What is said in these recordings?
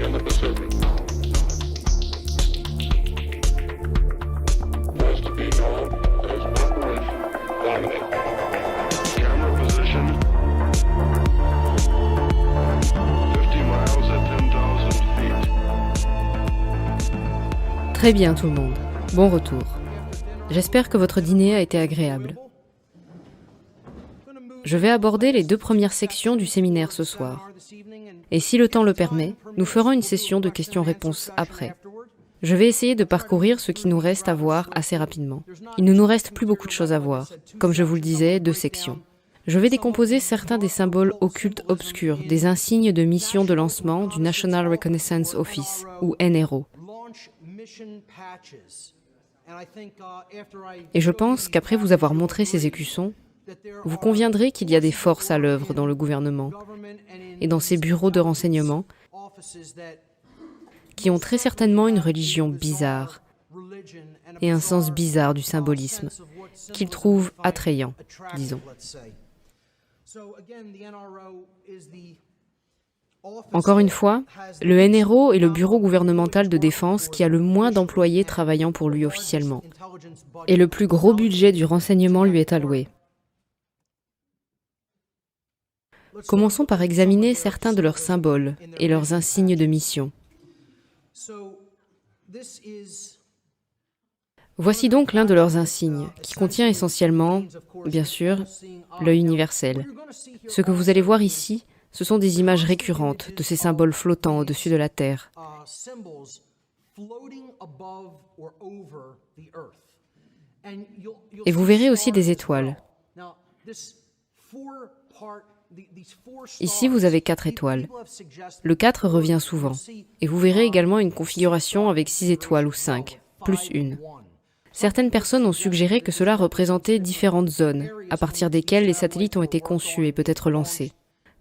in the Pacific. Was to be known as Operation Dominate. Camera position 50 miles at 10,000 feet. Très bien tout le monde, bon retour. J'espère que votre dîner a été agréable. Je vais aborder les 2 premières sections du séminaire ce soir. Et si le temps le permet, nous ferons une session de questions-réponses après. Je vais essayer de parcourir ce qui nous reste à voir assez rapidement. Il ne nous reste plus beaucoup de choses à voir. Comme je vous le disais, 2 sections. Je vais décomposer certains des symboles occultes obscurs, des insignes de mission de lancement du National Reconnaissance Office, ou NRO. Et je pense qu'après vous avoir montré ces écussons, vous conviendrez qu'il y a des forces à l'œuvre dans le gouvernement et dans ces bureaux de renseignement qui ont très certainement une religion bizarre et un sens bizarre du symbolisme qu'ils trouvent attrayant, disons. Encore une fois, le NRO est le bureau gouvernemental de défense qui a le moins d'employés travaillant pour lui officiellement. Et le plus gros budget du renseignement lui est alloué. Commençons par examiner certains de leurs symboles et leurs insignes de mission. Voici donc l'un de leurs insignes, qui contient essentiellement, bien sûr, l'œil universel. Ce que vous allez voir ici, ce sont des images récurrentes de ces symboles flottants au-dessus de la Terre. Et vous verrez aussi des étoiles. Ici, vous avez 4 étoiles. Le 4 revient souvent. Et vous verrez également une configuration avec 6 étoiles ou 5, plus une. Certaines personnes ont suggéré que cela représentait différentes zones, à partir desquelles les satellites ont été conçus et peut-être lancés.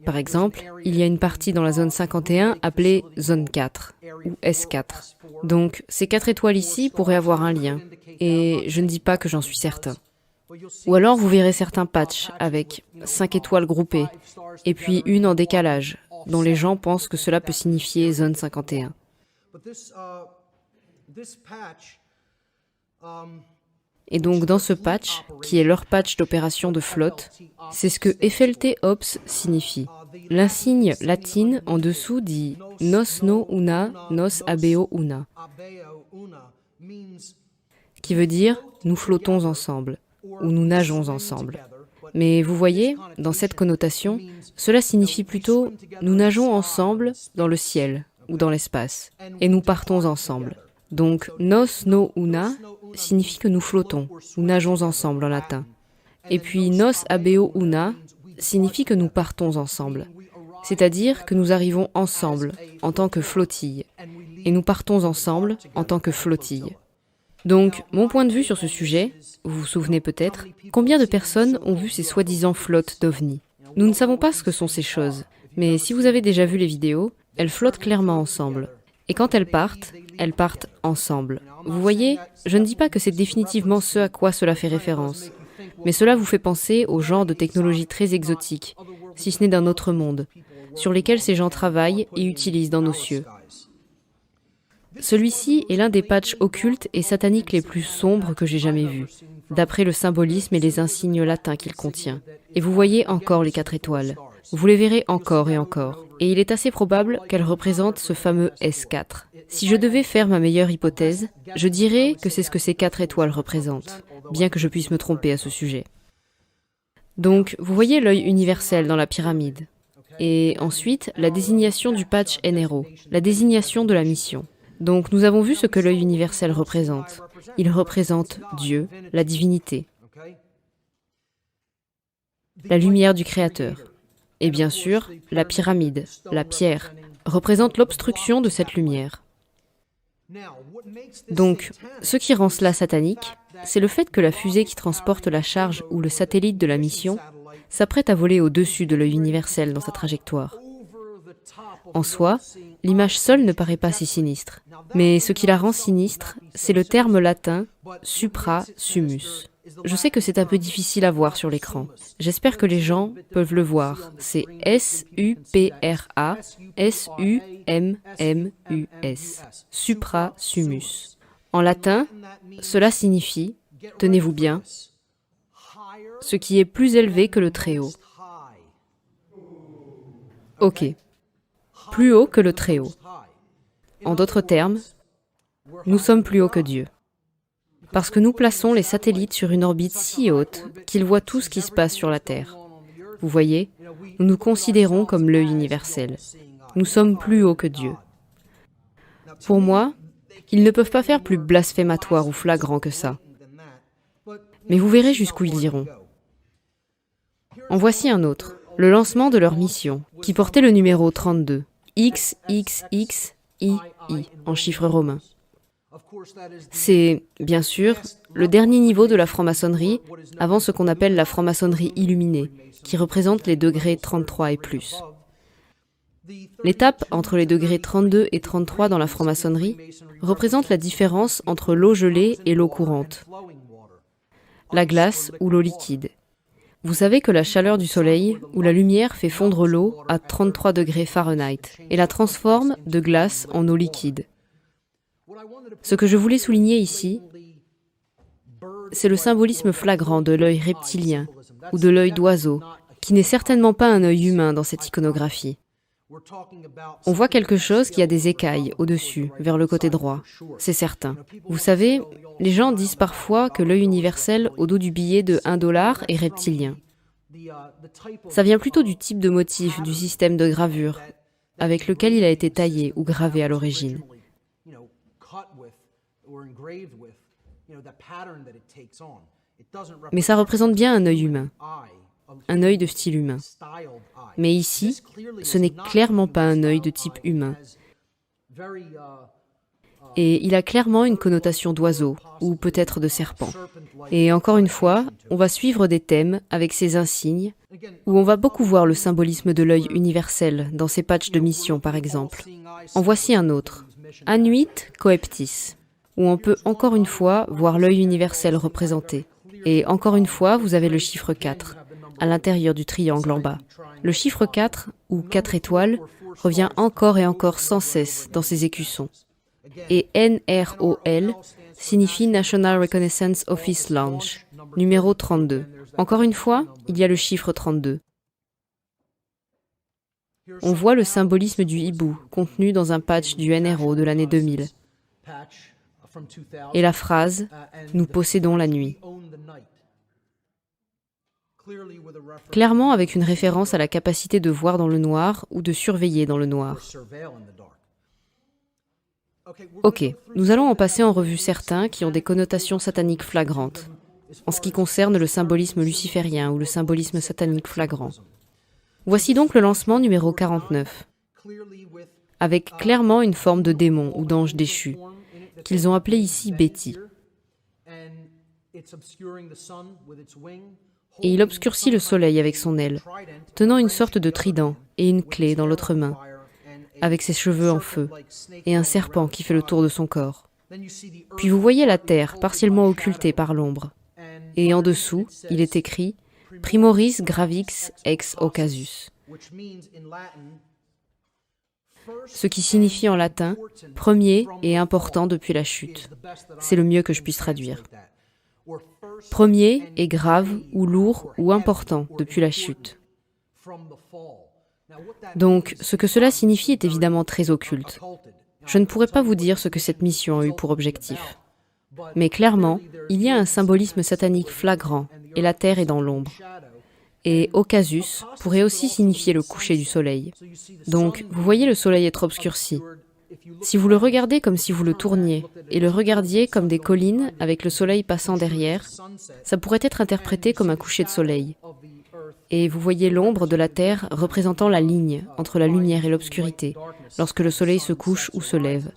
Par exemple, il y a une partie dans la zone 51 appelée zone 4, ou S4. Donc, ces 4 étoiles ici pourraient avoir un lien. Et je ne dis pas que j'en suis certain. Ou alors vous verrez certains patchs avec 5 étoiles groupées, et puis une en décalage, dont les gens pensent que cela peut signifier zone 51. Et donc dans ce patch, qui est leur patch d'opération de flotte, c'est ce que FLT Ops signifie. L'insigne latine en dessous dit Nos no una, nos abeo una, qui veut dire nous flottons ensemble, ou nous nageons ensemble. Mais vous voyez, dans cette connotation, cela signifie plutôt nous nageons ensemble dans le ciel ou dans l'espace, et nous partons ensemble. Donc nos no una signifie que nous flottons, ou nageons ensemble en latin. Et puis nos abeo una signifie que nous partons ensemble, c'est-à-dire que nous arrivons ensemble en tant que flottille, et nous partons ensemble en tant que flottille. Donc, mon point de vue sur ce sujet, vous vous souvenez peut-être, combien de personnes ont vu ces soi-disant flottes d'OVNI? Nous ne savons pas ce que sont ces choses, mais si vous avez déjà vu les vidéos, elles flottent clairement ensemble. Et quand elles partent ensemble. Vous voyez, je ne dis pas que c'est définitivement ce à quoi cela fait référence, mais cela vous fait penser au genre de technologies très exotiques, si ce n'est d'un autre monde, sur lesquelles ces gens travaillent et utilisent dans nos cieux. Celui-ci est l'un des patchs occultes et sataniques les plus sombres que j'ai jamais vus, d'après le symbolisme et les insignes latins qu'il contient. Et vous voyez encore les 4 étoiles. Vous les verrez encore et encore. Et il est assez probable qu'elles représentent ce fameux S4. Si je devais faire ma meilleure hypothèse, je dirais que c'est ce que ces 4 étoiles représentent, bien que je puisse me tromper à ce sujet. Donc, vous voyez l'œil universel dans la pyramide. Et ensuite, la désignation du patch NRO, la désignation de la mission. Donc nous avons vu ce que l'œil universel représente. Il représente Dieu, la divinité, la lumière du Créateur. Et bien sûr, la pyramide, la pierre, représente l'obstruction de cette lumière. Donc, ce qui rend cela satanique, c'est le fait que la fusée qui transporte la charge ou le satellite de la mission s'apprête à voler au-dessus de l'œil universel dans sa trajectoire. En soi, l'image seule ne paraît pas si sinistre. Mais ce qui la rend sinistre, c'est le terme latin supra-sumus. Je sais que c'est un peu difficile à voir sur l'écran. J'espère que les gens peuvent le voir. C'est S-U-P-R-A-S-U-M-M-U-S. Suprasumus. En latin, cela signifie, tenez-vous bien, ce qui est plus élevé que le Très-Haut. Ok. Plus haut que le Très-Haut. En d'autres termes, nous sommes plus haut que Dieu. Parce que nous plaçons les satellites sur une orbite si haute qu'ils voient tout ce qui se passe sur la Terre. Vous voyez, nous nous considérons comme l'œil universel. Nous sommes plus haut que Dieu. Pour moi, ils ne peuvent pas faire plus blasphématoire ou flagrant que ça. Mais vous verrez jusqu'où ils iront. En voici un autre, le lancement de leur mission, qui portait le numéro 32, XXXII en chiffres romains. C'est, bien sûr, le dernier niveau de la franc-maçonnerie avant ce qu'on appelle la franc-maçonnerie illuminée, qui représente les degrés 33 et plus. L'étape entre les degrés 32 et 33 dans la franc-maçonnerie représente la différence entre l'eau gelée et l'eau courante, la glace ou l'eau liquide. Vous savez que la chaleur du soleil ou la lumière fait fondre l'eau à 33 degrés Fahrenheit et la transforme de glace en eau liquide. Ce que je voulais souligner ici, c'est le symbolisme flagrant de l'œil reptilien ou de l'œil d'oiseau, qui n'est certainement pas un œil humain dans cette iconographie. On voit quelque chose qui a des écailles au-dessus, vers le côté droit, c'est certain. Vous savez, les gens disent parfois que l'œil universel au dos du billet de 1 $ est reptilien. Ça vient plutôt du type de motif du système de gravure avec lequel il a été taillé ou gravé à l'origine. Mais ça représente bien un œil humain, un œil de style humain. Mais ici, ce n'est clairement pas un œil de type humain. Et il a clairement une connotation d'oiseau, ou peut-être de serpent. Et encore une fois, on va suivre des thèmes avec ces insignes, où on va beaucoup voir le symbolisme de l'œil universel dans ces patchs de mission, par exemple. En voici un autre, Annuit Coeptis, où on peut encore une fois voir l'œil universel représenté. Et encore une fois, vous avez le chiffre 4, à l'intérieur du triangle en bas. Le chiffre 4, ou 4 étoiles, revient encore et encore sans cesse dans ces écussons. Et NROL signifie National Reconnaissance Office Launch, numéro 32. Encore une fois, il y a le chiffre 32. On voit le symbolisme du hibou contenu dans un patch du NRO de l'année 2000. Et la phrase « Nous possédons la nuit ». Clairement avec une référence à la capacité de voir dans le noir ou de surveiller dans le noir. Ok, nous allons en passer en revue certains qui ont des connotations sataniques flagrantes, en ce qui concerne le symbolisme luciférien ou le symbolisme satanique flagrant. Voici donc le lancement numéro 49, avec clairement une forme de démon ou d'ange déchu, qu'ils ont appelé ici Betty. Et il obscurcit le soleil avec son aile, tenant une sorte de trident et une clé dans l'autre main, avec ses cheveux en feu, et un serpent qui fait le tour de son corps. Puis vous voyez la terre partiellement occultée par l'ombre, et en dessous, il est écrit « Primoris gravix ex occasus », ce qui signifie en latin « premier et important depuis la chute ». C'est le mieux que je puisse traduire. Premier et grave ou lourd ou important depuis la chute. Donc, ce que cela signifie est évidemment très occulte. Je ne pourrais pas vous dire ce que cette mission a eu pour objectif. Mais clairement, il y a un symbolisme satanique flagrant, et la terre est dans l'ombre. Et Occasus pourrait aussi signifier le coucher du soleil. Donc, vous voyez le soleil être obscurci. Si vous le regardez comme si vous le tourniez, et le regardiez comme des collines avec le soleil passant derrière, ça pourrait être interprété comme un coucher de soleil. Et vous voyez l'ombre de la terre représentant la ligne entre la lumière et l'obscurité, lorsque le soleil se couche ou se lève.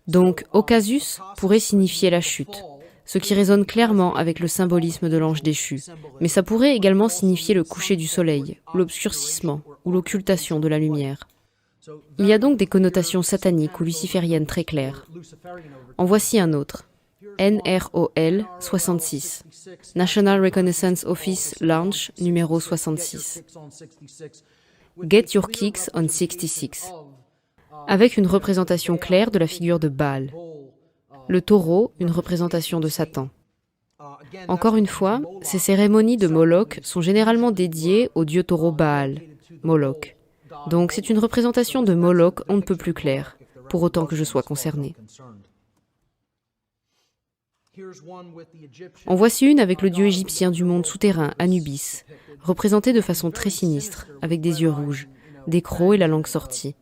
Donc, Occasus pourrait signifier la chute, ce qui résonne clairement avec le symbolisme de l'ange déchu. Mais ça pourrait également signifier le coucher du soleil, ou l'obscurcissement, ou l'occultation de la lumière. Il y a donc des connotations sataniques ou lucifériennes très claires. En voici un autre. NROL 66, National Reconnaissance Office Launch numéro 66. Get Your Kicks on 66, avec une représentation claire de la figure de Baal. Le taureau, une représentation de Satan. Encore une fois, ces cérémonies de Moloch sont généralement dédiées au dieu taureau Baal, Moloch. Donc c'est une représentation de Moloch on ne peut plus claire, pour autant que je sois concerné. En voici une avec le dieu égyptien du monde souterrain, Anubis, représenté de façon très sinistre, avec des yeux rouges, des crocs et la langue sortie.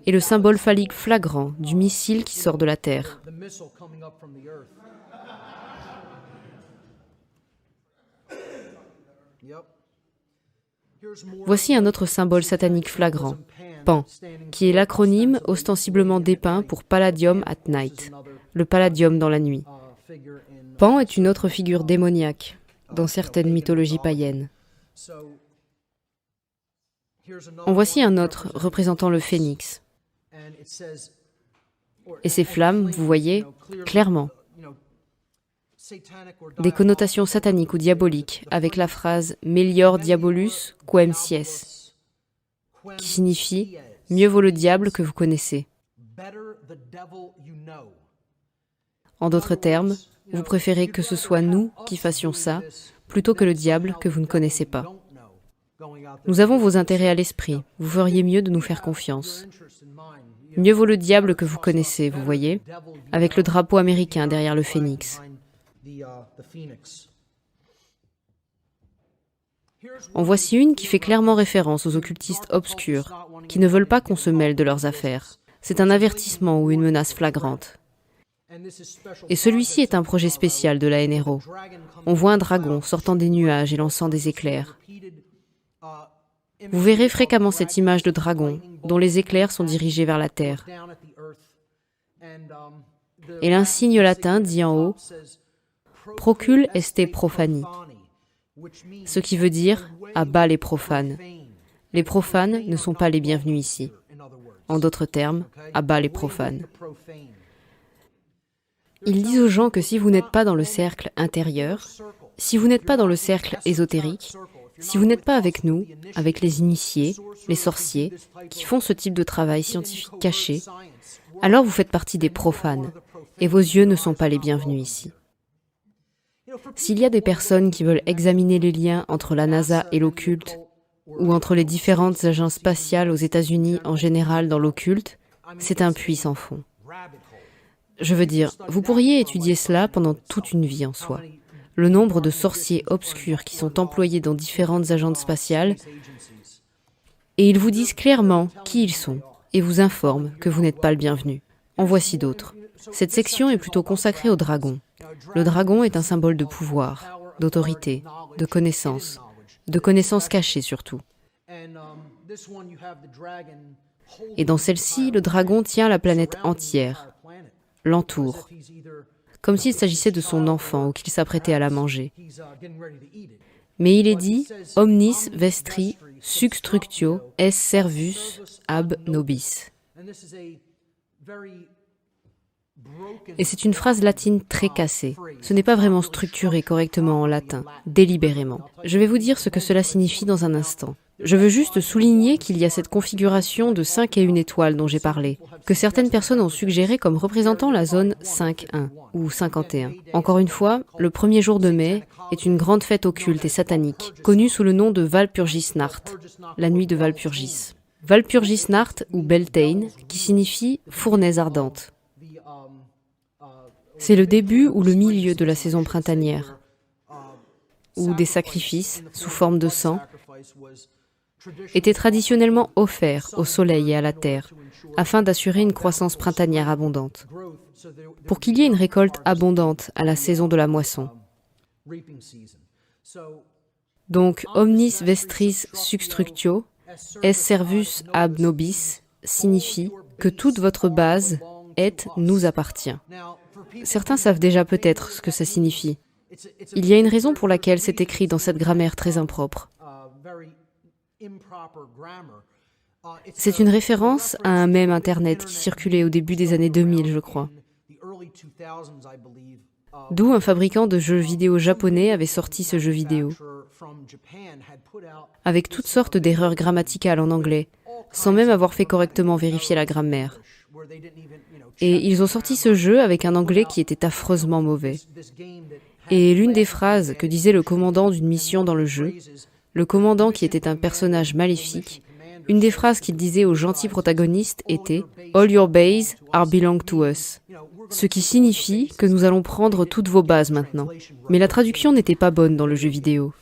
Et le symbole phallique flagrant du missile qui sort de la terre. Voici un autre symbole satanique flagrant, Pan, qui est l'acronyme ostensiblement dépeint pour Palladium at Night, le palladium dans la nuit. Pan est une autre figure démoniaque dans certaines mythologies païennes. En voici un autre représentant le phénix. Et ces flammes, vous voyez, clairement, des connotations sataniques ou diaboliques avec la phrase « Melior diabolus quem sies », qui signifie « Mieux vaut le diable que vous connaissez ». En d'autres termes, vous préférez que ce soit nous qui fassions ça, plutôt que le diable que vous ne connaissez pas. Nous avons vos intérêts à l'esprit, vous feriez mieux de nous faire confiance. Mieux vaut le diable que vous connaissez, vous voyez, avec le drapeau américain derrière le phénix. En voici une qui fait clairement référence aux occultistes obscurs, qui ne veulent pas qu'on se mêle de leurs affaires. C'est un avertissement ou une menace flagrante. Et celui-ci est un projet spécial de la NRO. On voit un dragon sortant des nuages et lançant des éclairs. Vous verrez fréquemment cette image de dragon, dont les éclairs sont dirigés vers la terre. Et l'insigne latin dit en haut « Procul este profani », ce qui veut dire « à bas les profanes ». Les profanes ne sont pas les bienvenus ici. En d'autres termes, à bas les profanes. Ils disent aux gens que si vous n'êtes pas dans le cercle intérieur, si vous n'êtes pas dans le cercle ésotérique, si vous n'êtes pas avec nous, avec les initiés, les sorciers, qui font ce type de travail scientifique caché, alors vous faites partie des profanes, et vos yeux ne sont pas les bienvenus ici. S'il y a des personnes qui veulent examiner les liens entre la NASA et l'occulte, ou entre les différentes agences spatiales aux États-Unis en général dans l'occulte, c'est un puits sans fond. Je veux dire, vous pourriez étudier cela pendant toute une vie en soi. Le nombre de sorciers obscurs qui sont employés dans différentes agences spatiales, et ils vous disent clairement qui ils sont, et vous informent que vous n'êtes pas le bienvenu. En voici d'autres. Cette section est plutôt consacrée au dragon. Le dragon est un symbole de pouvoir, d'autorité, de connaissance cachée surtout. Et dans celle-ci, le dragon tient la planète entière, l'entoure, comme s'il s'agissait de son enfant ou qu'il s'apprêtait à la manger. Mais il est dit « omnis vestri substructio es servus ab nobis ». Et c'est une phrase latine très cassée. Ce n'est pas vraiment structuré correctement en latin, délibérément. Je vais vous dire ce que cela signifie dans un instant. Je veux juste souligner qu'il y a cette configuration de 5 et 1 étoile dont j'ai parlé, que certaines personnes ont suggéré comme représentant la zone 5-1 ou 51. Encore une fois, le 1er jour de mai est une grande fête occulte et satanique, connue sous le nom de Walpurgisnacht, la nuit de Walpurgis. Walpurgisnacht ou Beltane, qui signifie fournaise ardente. C'est le début ou le milieu de la saison printanière, où des sacrifices, sous forme de sang, étaient traditionnellement offerts au soleil et à la terre, afin d'assurer une croissance printanière abondante, pour qu'il y ait une récolte abondante à la saison de la moisson. Donc, omnis vestris substructio, es servus ab nobis, signifie que toute votre base nous appartient. Certains savent déjà peut-être ce que ça signifie. Il y a une raison pour laquelle c'est écrit dans cette grammaire très impropre. C'est une référence à un mème Internet qui circulait au début des années 2000, je crois. D'où un fabricant de jeux vidéo japonais avait sorti ce jeu vidéo, avec toutes sortes d'erreurs grammaticales en anglais, sans même avoir fait correctement vérifier la grammaire. Et ils ont sorti ce jeu avec un anglais qui était affreusement mauvais. Et l'une des phrases que disait le commandant d'une mission dans le jeu, le commandant qui était un personnage maléfique, une des phrases qu'il disait aux gentils protagonistes était « All your bases are belong to us », ce qui signifie que nous allons prendre toutes vos bases maintenant. Mais la traduction n'était pas bonne dans le jeu vidéo.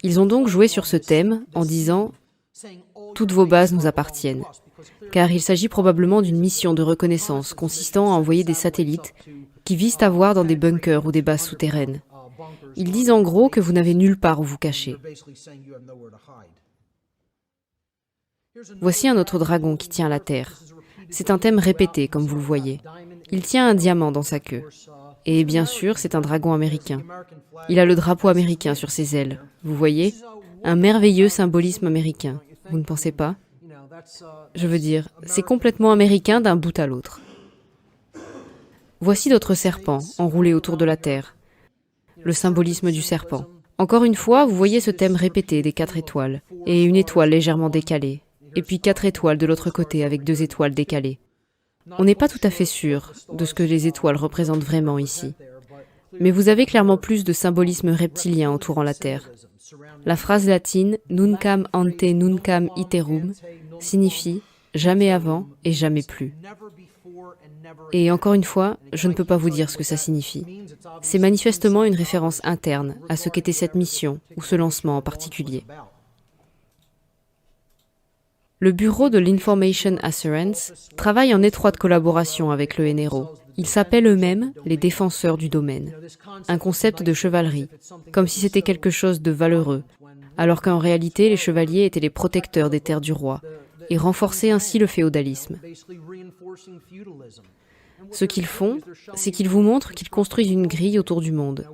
Ils ont donc joué sur ce thème en disant « Toutes vos bases nous appartiennent », car il s'agit probablement d'une mission de reconnaissance consistant à envoyer des satellites qui visent à voir dans des bunkers ou des bases souterraines. Ils disent en gros que vous n'avez nulle part où vous cacher. Voici un autre dragon qui tient la Terre. C'est un thème répété, comme vous le voyez. Il tient un diamant dans sa queue. Et bien sûr, c'est un dragon américain. Il a le drapeau américain sur ses ailes. Vous voyez ? Un merveilleux symbolisme américain. Vous ne pensez pas ? Je veux dire, c'est complètement américain d'un bout à l'autre. Voici d'autres serpents enroulés autour de la Terre. Le symbolisme du serpent. Encore une fois, vous voyez ce thème répété des 4 étoiles, et une étoile légèrement décalée, et puis 4 étoiles de l'autre côté avec 2 étoiles décalées. On n'est pas tout à fait sûr de ce que les étoiles représentent vraiment ici. Mais vous avez clairement plus de symbolisme reptilien entourant la Terre. La phrase latine « Nuncam ante nuncam iterum » signifie « jamais avant et jamais plus ». Et encore une fois, je ne peux pas vous dire ce que ça signifie. C'est manifestement une référence interne à ce qu'était cette mission ou ce lancement en particulier. Le bureau de l'Information Assurance travaille en étroite collaboration avec le NRO. Ils s'appellent eux-mêmes les défenseurs du domaine. Un concept de chevalerie, comme si c'était quelque chose de valeureux, alors qu'en réalité les chevaliers étaient les protecteurs des terres du roi, et renforçaient ainsi le féodalisme. Ce qu'ils font, c'est qu'ils vous montrent qu'ils construisent une grille autour du monde,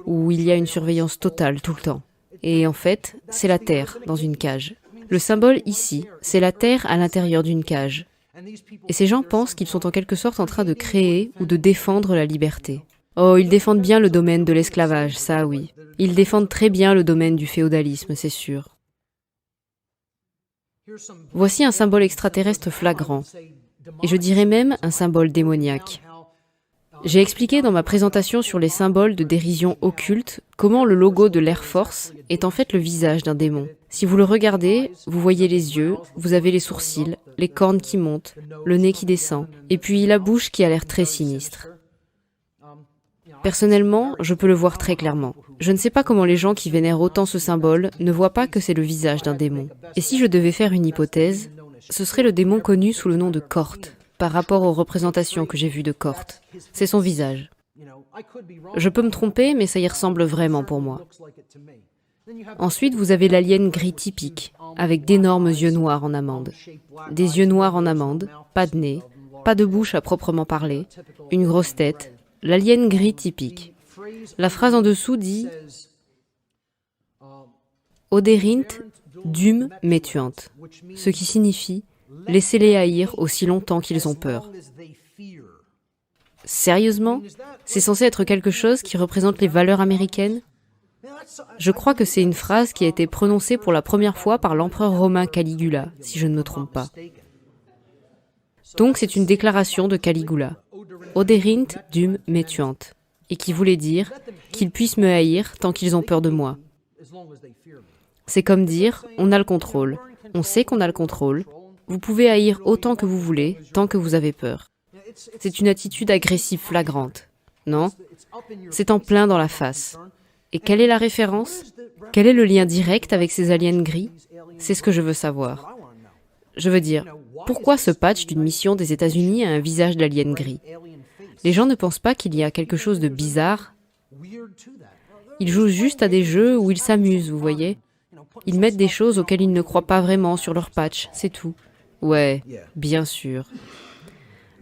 où il y a une surveillance totale tout le temps. Et en fait, c'est la Terre dans une cage. Le symbole ici, c'est la Terre à l'intérieur d'une cage. Et ces gens pensent qu'ils sont en quelque sorte en train de créer ou de défendre la liberté. Oh, ils défendent bien le domaine de l'esclavage, ça oui. Ils défendent très bien le domaine du féodalisme, c'est sûr. Voici un symbole extraterrestre flagrant, et je dirais même un symbole démoniaque. J'ai expliqué dans ma présentation sur les symboles de dérision occulte comment le logo de l'Air Force est en fait le visage d'un démon. Si vous le regardez, vous voyez les yeux, vous avez les sourcils, les cornes qui montent, le nez qui descend, et puis la bouche qui a l'air très sinistre. Personnellement, je peux le voir très clairement. Je ne sais pas comment les gens qui vénèrent autant ce symbole ne voient pas que c'est le visage d'un démon. Et si je devais faire une hypothèse, ce serait le démon connu sous le nom de Kort, par rapport aux représentations que j'ai vues de Kort. C'est son visage. Je peux me tromper, mais ça y ressemble vraiment pour moi. Ensuite, vous avez l'alien gris typique, avec d'énormes yeux noirs en amande. Des yeux noirs en amande, pas de nez, pas de bouche à proprement parler, une grosse tête, l'alien gris typique. La phrase en dessous dit « Oderint dum metuant », ce qui signifie « Laissez-les haïr aussi longtemps qu'ils ont peur ». Sérieusement ? C'est censé être quelque chose qui représente les valeurs américaines ? Je crois que c'est une phrase qui a été prononcée pour la première fois par l'empereur romain Caligula, si je ne me trompe pas. Donc c'est une déclaration de Caligula, « Oderint dum metuant », et qui voulait dire qu'ils puissent me haïr tant qu'ils ont peur de moi. C'est comme dire, on a le contrôle, on sait qu'on a le contrôle, vous pouvez haïr autant que vous voulez, tant que vous avez peur. C'est une attitude agressive flagrante, non? C'est en plein dans la face. Et quelle est la référence? Quel est le lien direct avec ces aliens gris? C'est ce que je veux savoir. Je veux dire, pourquoi ce patch d'une mission des États-Unis a un visage d'alien gris? Les gens ne pensent pas qu'il y a quelque chose de bizarre. Ils jouent juste à des jeux où ils s'amusent, vous voyez. Ils mettent des choses auxquelles ils ne croient pas vraiment sur leur patch, c'est tout. Ouais, bien sûr.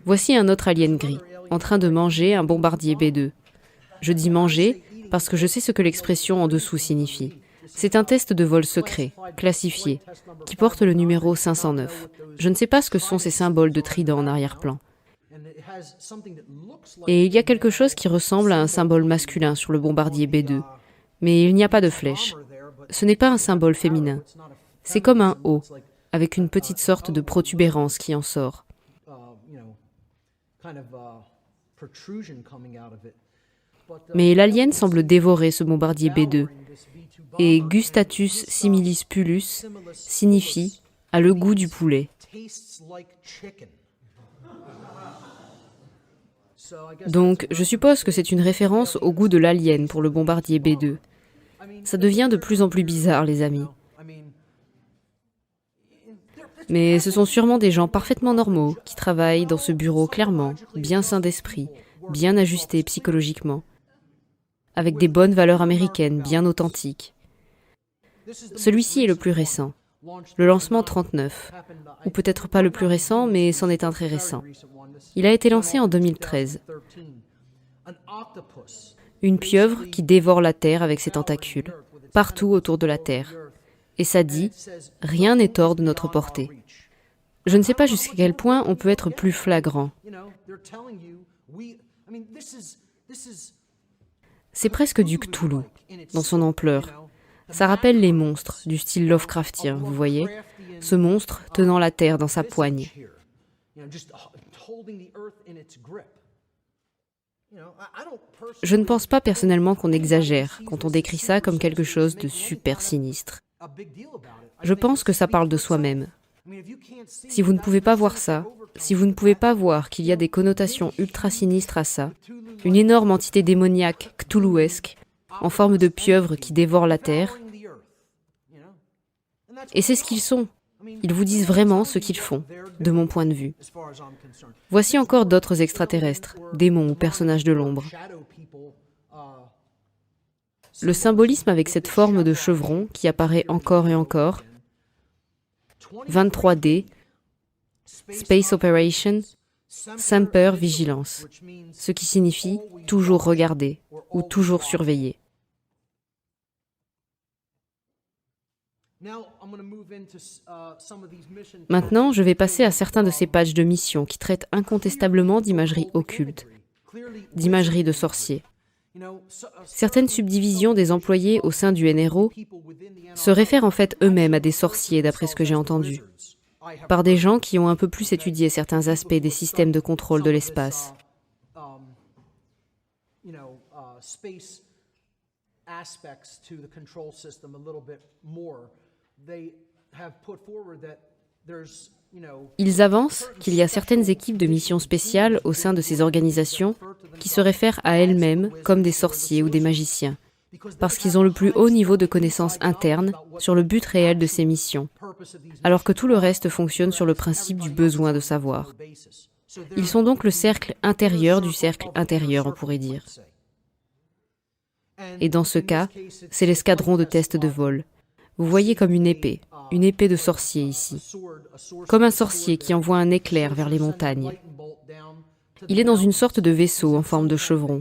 Voici un autre alien gris, en train de manger un bombardier B-2. Je dis manger parce que je sais ce que l'expression en dessous signifie. C'est un test de vol secret, classifié, qui porte le numéro 509. Je ne sais pas ce que sont ces symboles de trident en arrière-plan. Et il y a quelque chose qui ressemble à un symbole masculin sur le bombardier B2, mais il n'y a pas de flèche. Ce n'est pas un symbole féminin. C'est comme un O, avec une petite sorte de protubérance qui en sort. Mais l'alien semble dévorer ce bombardier B2, et Gustatus similis pullus signifie « a le goût du poulet ». Donc, je suppose que c'est une référence au goût de l'alien pour le bombardier B2. Ça devient de plus en plus bizarre, les amis. Mais ce sont sûrement des gens parfaitement normaux qui travaillent dans ce bureau clairement, bien sains d'esprit, bien ajustés psychologiquement, avec des bonnes valeurs américaines bien authentiques. Celui-ci est le plus récent, le lancement 39, ou peut-être pas le plus récent, mais c'en est un très récent. Il a été lancé en 2013. Une pieuvre qui dévore la Terre avec ses tentacules, partout autour de la Terre. Et ça dit, rien n'est hors de notre portée. Je ne sais pas jusqu'à quel point on peut être plus flagrant. C'est presque du Cthulhu, dans son ampleur. Ça rappelle les monstres, du style Lovecraftien, vous voyez, ce monstre tenant la Terre dans sa poigne. Je ne pense pas personnellement qu'on exagère quand on décrit ça comme quelque chose de super sinistre. Je pense que ça parle de soi-même. Si vous ne pouvez pas voir ça, si vous ne pouvez pas voir qu'il y a des connotations ultra sinistres à ça, une énorme entité démoniaque cthulhuesque, en forme de pieuvre qui dévore la Terre, et c'est ce qu'ils sont. Ils vous disent vraiment ce qu'ils font, de mon point de vue. Voici encore d'autres extraterrestres, démons ou personnages de l'ombre. Le symbolisme avec cette forme de chevron qui apparaît encore et encore, 23D, Space Operation, Semper Vigilance, ce qui signifie toujours regarder ou toujours surveiller. Maintenant, je vais passer à certains de ces pages de mission qui traitent incontestablement d'imagerie occulte, d'imagerie de sorciers. Certaines subdivisions des employés au sein du NRO se réfèrent en fait eux-mêmes à des sorciers, d'après ce que j'ai entendu, par des gens qui ont un peu plus étudié certains aspects des systèmes de contrôle de l'espace. Ils avancent qu'il y a certaines équipes de missions spéciales au sein de ces organisations qui se réfèrent à elles-mêmes comme des sorciers ou des magiciens, parce qu'ils ont le plus haut niveau de connaissances internes sur le but réel de ces missions, alors que tout le reste fonctionne sur le principe du besoin de savoir. Ils sont donc le cercle intérieur du cercle intérieur, on pourrait dire. Et dans ce cas, c'est l'escadron de tests de vol. Vous voyez comme une épée de sorcier ici. Comme un sorcier qui envoie un éclair vers les montagnes. Il est dans une sorte de vaisseau en forme de chevron.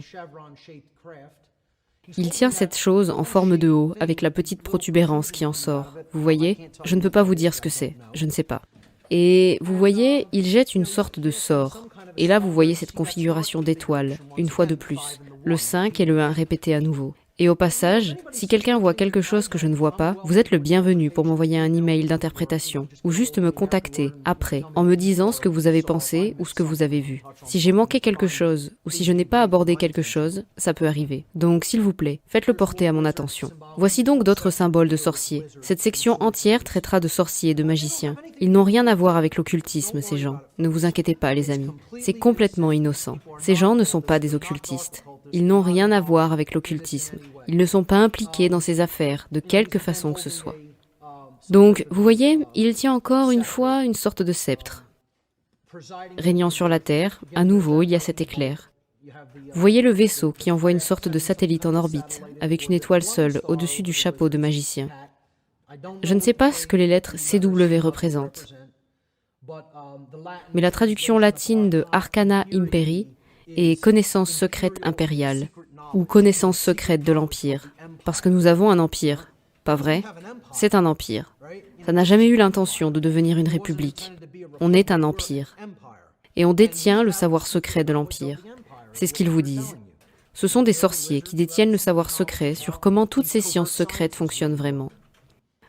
Il tient cette chose en forme de haut avec la petite protubérance qui en sort. Vous voyez? Je ne peux pas vous dire ce que c'est. Je ne sais pas. Et vous voyez, il jette une sorte de sort. Et là, vous voyez cette configuration d'étoiles, une fois de plus. Le 5 et le 1 répétés à nouveau. Et au passage, si quelqu'un voit quelque chose que je ne vois pas, vous êtes le bienvenu pour m'envoyer un email d'interprétation ou juste me contacter après en me disant ce que vous avez pensé ou ce que vous avez vu. Si j'ai manqué quelque chose ou si je n'ai pas abordé quelque chose, ça peut arriver. Donc s'il vous plaît, faites-le porter à mon attention. Voici donc d'autres symboles de sorciers. Cette section entière traitera de sorciers et de magiciens. Ils n'ont rien à voir avec l'occultisme, ces gens. Ne vous inquiétez pas, les amis. C'est complètement innocent. Ces gens ne sont pas des occultistes. Ils n'ont rien à voir avec l'occultisme. Ils ne sont pas impliqués dans ces affaires, de quelque façon que ce soit. Donc, vous voyez, il tient encore une fois une sorte de sceptre. Régnant sur la Terre, à nouveau, il y a cet éclair. Vous voyez le vaisseau qui envoie une sorte de satellite en orbite, avec une étoile seule au-dessus du chapeau de magicien. Je ne sais pas ce que les lettres CW représentent. Mais la traduction latine de Arcana Imperii est connaissance secrète impériale, ou connaissance secrète de l'Empire, parce que nous avons un empire. pas vrai? C'est un empire. Ça n'a jamais eu l'intention de devenir une république. On est un empire. Et on détient le savoir secret de l'empire. C'est ce qu'ils vous disent. Ce sont des sorciers qui détiennent le savoir secret sur comment toutes ces sciences secrètes fonctionnent vraiment.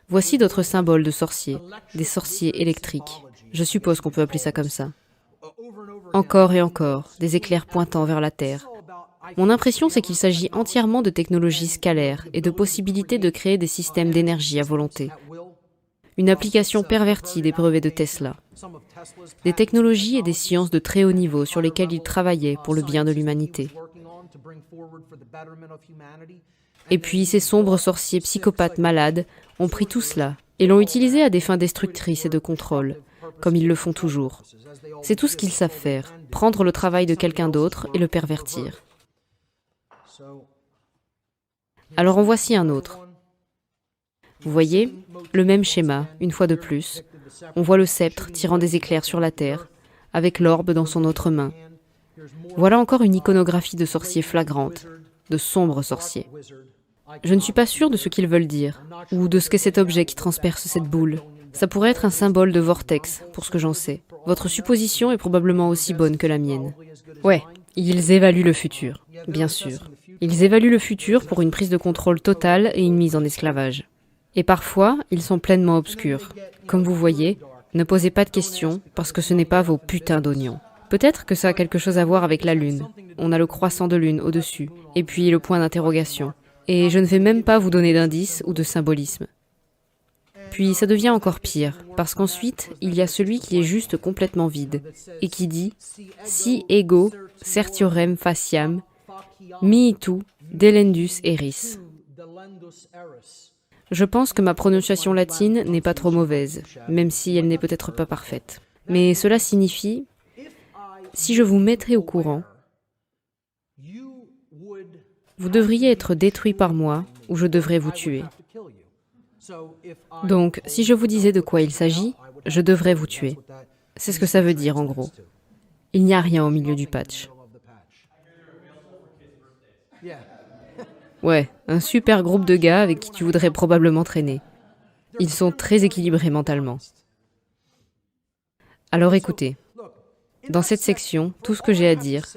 Voici d'autres symboles de sorciers, des sorciers électriques. Je suppose qu'on peut appeler ça comme ça. Encore et encore, des éclairs pointant vers la Terre. Mon impression, c'est qu'il s'agit entièrement de technologies scalaires et de possibilités de créer des systèmes d'énergie à volonté. Une application pervertie des brevets de Tesla. Des technologies et des sciences de très haut niveau sur lesquelles il travaillait pour le bien de l'humanité. Et puis ces sombres sorciers psychopathes malades ont pris tout cela et l'ont utilisé à des fins destructrices et de contrôle, comme ils le font toujours. C'est tout ce qu'ils savent faire, prendre le travail de quelqu'un d'autre et le pervertir. Alors en voici un autre. Vous voyez, le même schéma, une fois de plus. On voit le sceptre tirant des éclairs sur la terre, avec l'orbe dans son autre main. Voilà encore une iconographie de sorciers flagrante, de sombres sorciers. Je ne suis pas sûre de ce qu'ils veulent dire, ou de ce qu'est cet objet qui transperce cette boule. Ça pourrait être un symbole de vortex, pour ce que j'en sais. Votre supposition est probablement aussi bonne que la mienne. Ouais, ils évaluent le futur, bien sûr. Ils évaluent le futur pour une prise de contrôle totale et une mise en esclavage. Et parfois, ils sont pleinement obscurs. Comme vous voyez, ne posez pas de questions, parce que ce n'est pas vos putains d'oignons. Peut-être que ça a quelque chose à voir avec la Lune. On a le croissant de Lune au-dessus, et puis le point d'interrogation. Et je ne vais même pas vous donner d'indices ou de symbolisme. Puis ça devient encore pire, parce qu'ensuite, il y a celui qui est juste complètement vide, et qui dit « Si ego certiorem faciam, miitu delendus eris ». Je pense que ma prononciation latine n'est pas trop mauvaise, même si elle n'est peut-être pas parfaite. Mais cela signifie « Si je vous mettrais au courant, vous devriez être détruit par moi, ou je devrais vous tuer. » Donc, si je vous disais de quoi il s'agit, je devrais vous tuer. C'est ce que ça veut dire en gros. Il n'y a rien au milieu du patch. Ouais, un super groupe de gars avec qui tu voudrais probablement traîner. Ils sont très équilibrés mentalement. Alors écoutez, dans cette section, tout ce que j'ai à dire,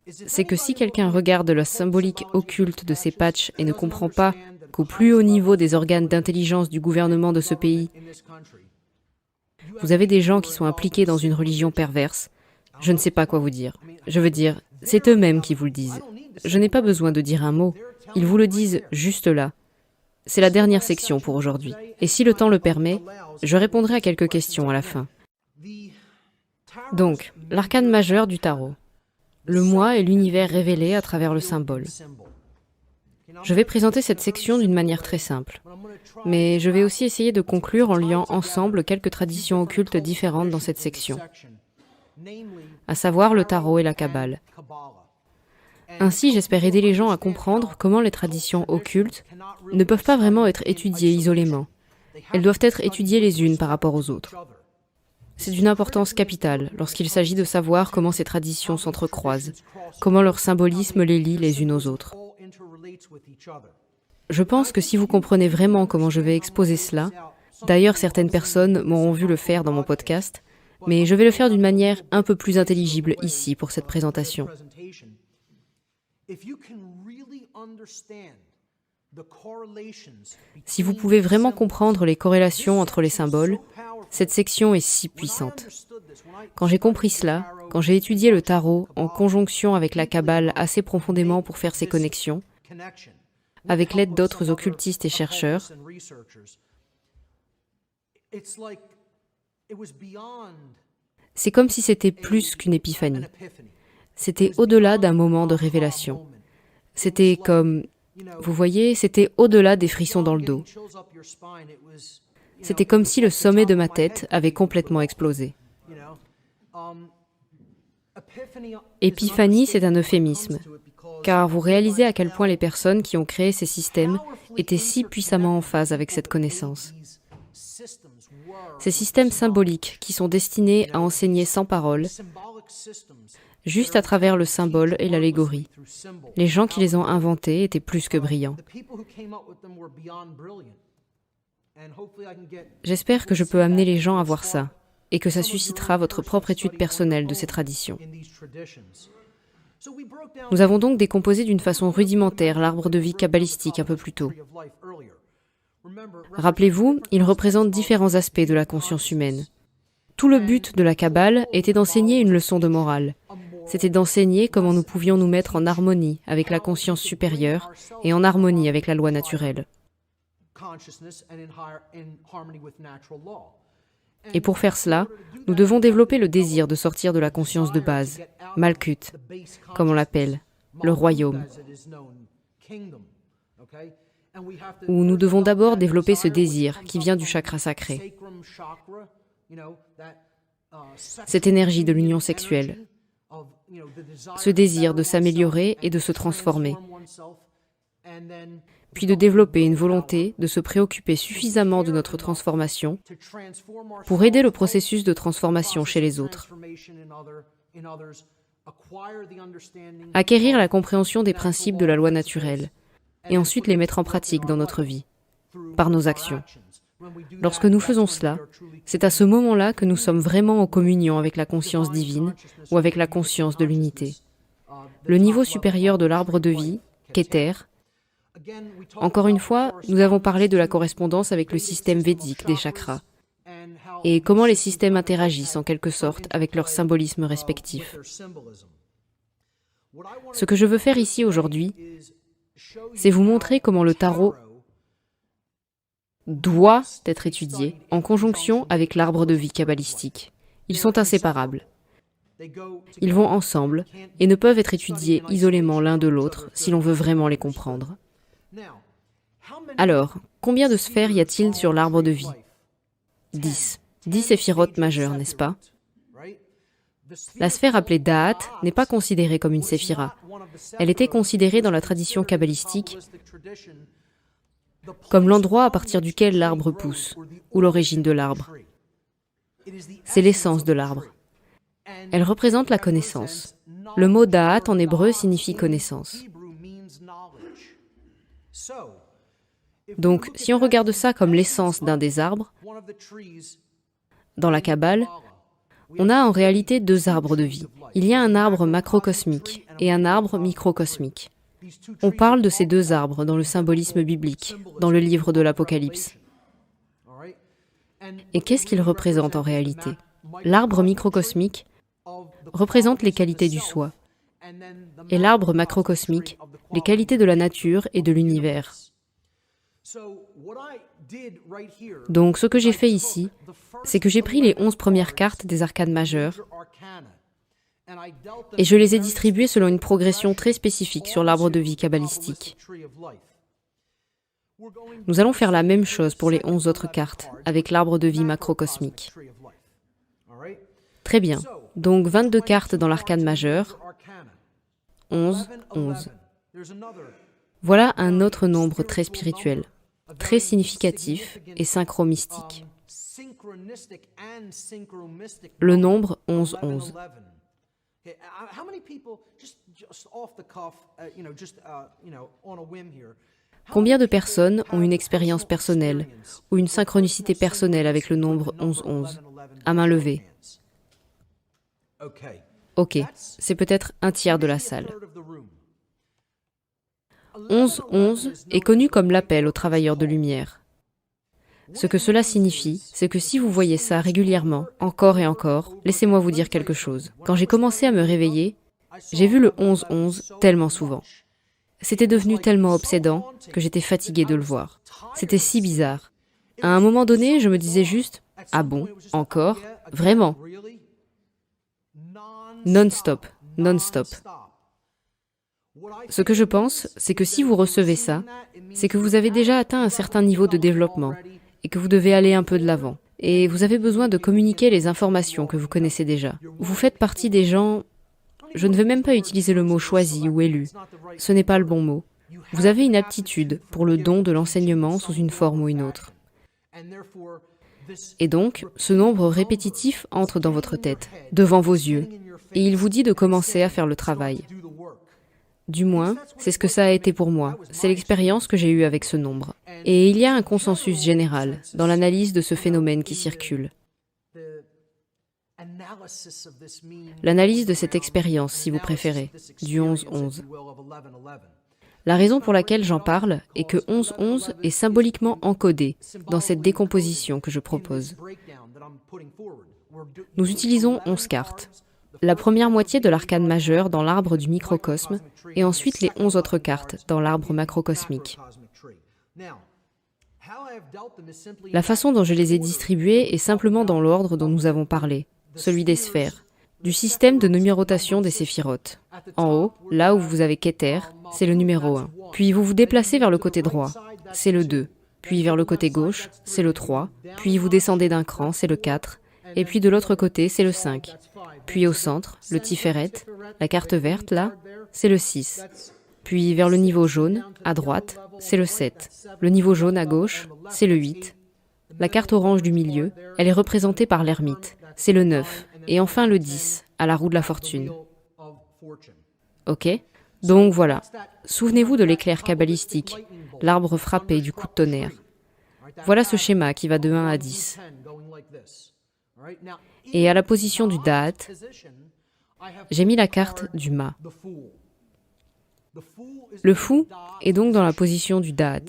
c'est que si quelqu'un regarde la symbolique occulte de ces patchs et ne comprend pas qu'au plus haut niveau des organes d'intelligence du gouvernement de ce pays, vous avez des gens qui sont impliqués dans une religion perverse, je ne sais pas quoi vous dire. Je veux dire, c'est eux-mêmes qui vous le disent. Je n'ai pas besoin de dire un mot. Ils vous le disent juste là. C'est la dernière section pour aujourd'hui. Et si le temps le permet, je répondrai à quelques questions à la fin. Donc, l'arcane majeur du tarot. Le moi et l'univers révélé à travers le symbole. Je vais présenter cette section d'une manière très simple. Mais je vais aussi essayer de conclure en liant ensemble quelques traditions occultes différentes dans cette section, à savoir le tarot et la kabbale. Ainsi, j'espère aider les gens à comprendre comment les traditions occultes ne peuvent pas vraiment être étudiées isolément. Elles doivent être étudiées les unes par rapport aux autres. C'est d'une importance capitale lorsqu'il s'agit de savoir comment ces traditions s'entrecroisent, comment leur symbolisme les lie les unes aux autres. Je pense que si vous comprenez vraiment comment je vais exposer cela, d'ailleurs certaines personnes m'auront vu le faire dans mon podcast, mais je vais le faire d'une manière un peu plus intelligible ici pour cette présentation. Si vous pouvez vraiment comprendre les corrélations entre les symboles, cette section est si puissante. Quand j'ai compris cela, quand j'ai étudié le tarot en conjonction avec la kabbale assez profondément pour faire ces connexions, avec l'aide d'autres occultistes et chercheurs, c'est comme si c'était plus qu'une épiphanie. C'était au-delà d'un moment de révélation. C'était comme, vous voyez, c'était au-delà des frissons dans le dos. C'était comme si le sommet de ma tête avait complètement explosé. Épiphanie, c'est un euphémisme, car vous réalisez à quel point les personnes qui ont créé ces systèmes étaient si puissamment en phase avec cette connaissance. Ces systèmes symboliques qui sont destinés à enseigner sans parole, juste à travers le symbole et l'allégorie. Les gens qui les ont inventés étaient plus que brillants. J'espère que je peux amener les gens à voir ça, et que ça suscitera votre propre étude personnelle de ces traditions. Nous avons donc décomposé d'une façon rudimentaire l'arbre de vie kabbalistique un peu plus tôt. Rappelez-vous, il représente différents aspects de la conscience humaine. Tout le but de la Kabbale était d'enseigner une leçon de morale. C'était d'enseigner comment nous pouvions nous mettre en harmonie avec la conscience supérieure et en harmonie avec la loi naturelle. Et pour faire cela, nous devons développer le désir de sortir de la conscience de base, Malkut, comme on l'appelle, le royaume. Où nous devons d'abord développer ce désir qui vient du chakra sacré, cette énergie de l'union sexuelle, ce désir de s'améliorer et de se transformer, puis de développer une volonté de se préoccuper suffisamment de notre transformation pour aider le processus de transformation chez les autres. Acquérir la compréhension des principes de la loi naturelle et ensuite les mettre en pratique dans notre vie, par nos actions. Lorsque nous faisons cela, c'est à ce moment-là que nous sommes vraiment en communion avec la conscience divine ou avec la conscience de l'unité. Le niveau supérieur de l'arbre de vie, Keter. Encore une fois, nous avons parlé de la correspondance avec le système védique des chakras et comment les systèmes interagissent en quelque sorte avec leur symbolisme respectif. Ce que je veux faire ici aujourd'hui, c'est vous montrer comment le tarot doit être étudié en conjonction avec l'arbre de vie kabbalistique. Ils sont inséparables. Ils vont ensemble et ne peuvent être étudiés isolément l'un de l'autre si l'on veut vraiment les comprendre. Alors, combien de sphères y a-t-il sur l'arbre de vie ? 10. 10 séphirotes majeures, n'est-ce pas ? La sphère appelée Da'at n'est pas considérée comme une séphira. Elle était considérée dans la tradition kabbalistique comme l'endroit à partir duquel l'arbre pousse, ou l'origine de l'arbre. C'est l'essence de l'arbre. Elle représente la connaissance. Le mot Da'at en hébreu signifie connaissance. Donc, si on regarde ça comme l'essence d'un des arbres, dans la Kabbale, on a en réalité deux arbres de vie. Il y a un arbre macrocosmique et un arbre microcosmique. On parle de ces deux arbres dans le symbolisme biblique, dans le livre de l'Apocalypse. Et qu'est-ce qu'ils représentent en réalité ? L'arbre microcosmique représente les qualités du soi, et l'arbre macrocosmique, les qualités de la nature et de l'univers. Donc, ce que j'ai fait ici, c'est que j'ai pris les 11 premières cartes des arcanes majeures et je les ai distribuées selon une progression très spécifique sur l'arbre de vie kabbalistique. Nous allons faire la même chose pour les 11 autres cartes, avec l'arbre de vie macrocosmique. Très bien. Donc, 22 cartes dans l'arcane majeur, 11, 11. Voilà un autre nombre très spirituel, très significatif et synchro-mystique. Le nombre 11, 11. Combien de personnes ont une expérience personnelle ou une synchronicité personnelle avec le nombre 11, 11 ? À main levée. Ok, c'est peut-être un tiers de la salle. 11, 11 est connu comme l'appel aux travailleurs de lumière. Ce que cela signifie, c'est que si vous voyez ça régulièrement, encore et encore, laissez-moi vous dire quelque chose. Quand j'ai commencé à me réveiller, j'ai vu le 11-11 tellement souvent. C'était devenu tellement obsédant que j'étais fatiguée de le voir. C'était si bizarre. À un moment donné, je me disais juste « Ah bon, encore ? Vraiment ?» Non-stop, non-stop. Ce que je pense, c'est que si vous recevez ça, c'est que vous avez déjà atteint un certain niveau de développement et que vous devez aller un peu de l'avant. Et vous avez besoin de communiquer les informations que vous connaissez déjà. Vous faites partie des gens... Je ne veux même pas utiliser le mot choisi ou élu. Ce n'est pas le bon mot. Vous avez une aptitude pour le don de l'enseignement sous une forme ou une autre. Et donc, ce nombre répétitif entre dans votre tête, devant vos yeux, et il vous dit de commencer à faire le travail. Du moins, c'est ce que ça a été pour moi. C'est l'expérience que j'ai eue avec ce nombre. Et il y a un consensus général dans l'analyse de ce phénomène qui circule. L'analyse de cette expérience, si vous préférez, du 11-11. La raison pour laquelle j'en parle est que 11-11 est symboliquement encodé dans cette décomposition que je propose. Nous utilisons 11 cartes. La première moitié de l'arcane majeur dans l'arbre du microcosme et ensuite les 11 autres cartes dans l'arbre macrocosmique. La façon dont je les ai distribuées est simplement dans l'ordre dont nous avons parlé, celui des sphères, du système de numérotation des séphirotes. En haut, là où vous avez Keter, c'est le numéro 1. Puis vous vous déplacez vers le côté droit, c'est le 2. Puis vers le côté gauche, c'est le 3. Puis vous descendez d'un cran, c'est le 4. Et puis de l'autre côté, c'est le 5. Puis au centre, le Tiferet, la carte verte, là, c'est le 6. Puis vers le niveau jaune, à droite, c'est le 7. Le niveau jaune à gauche, c'est le 8. La carte orange du milieu, elle est représentée par l'ermite, c'est le 9. Et enfin le 10, à la roue de la fortune. Ok? Donc voilà. Souvenez-vous de l'éclair kabbalistique, l'arbre frappé du coup de tonnerre. Voilà ce schéma qui va de 1 à 10. Et à la position du Da'at, j'ai mis la carte du Ma. Le fou est donc dans la position du Da'at.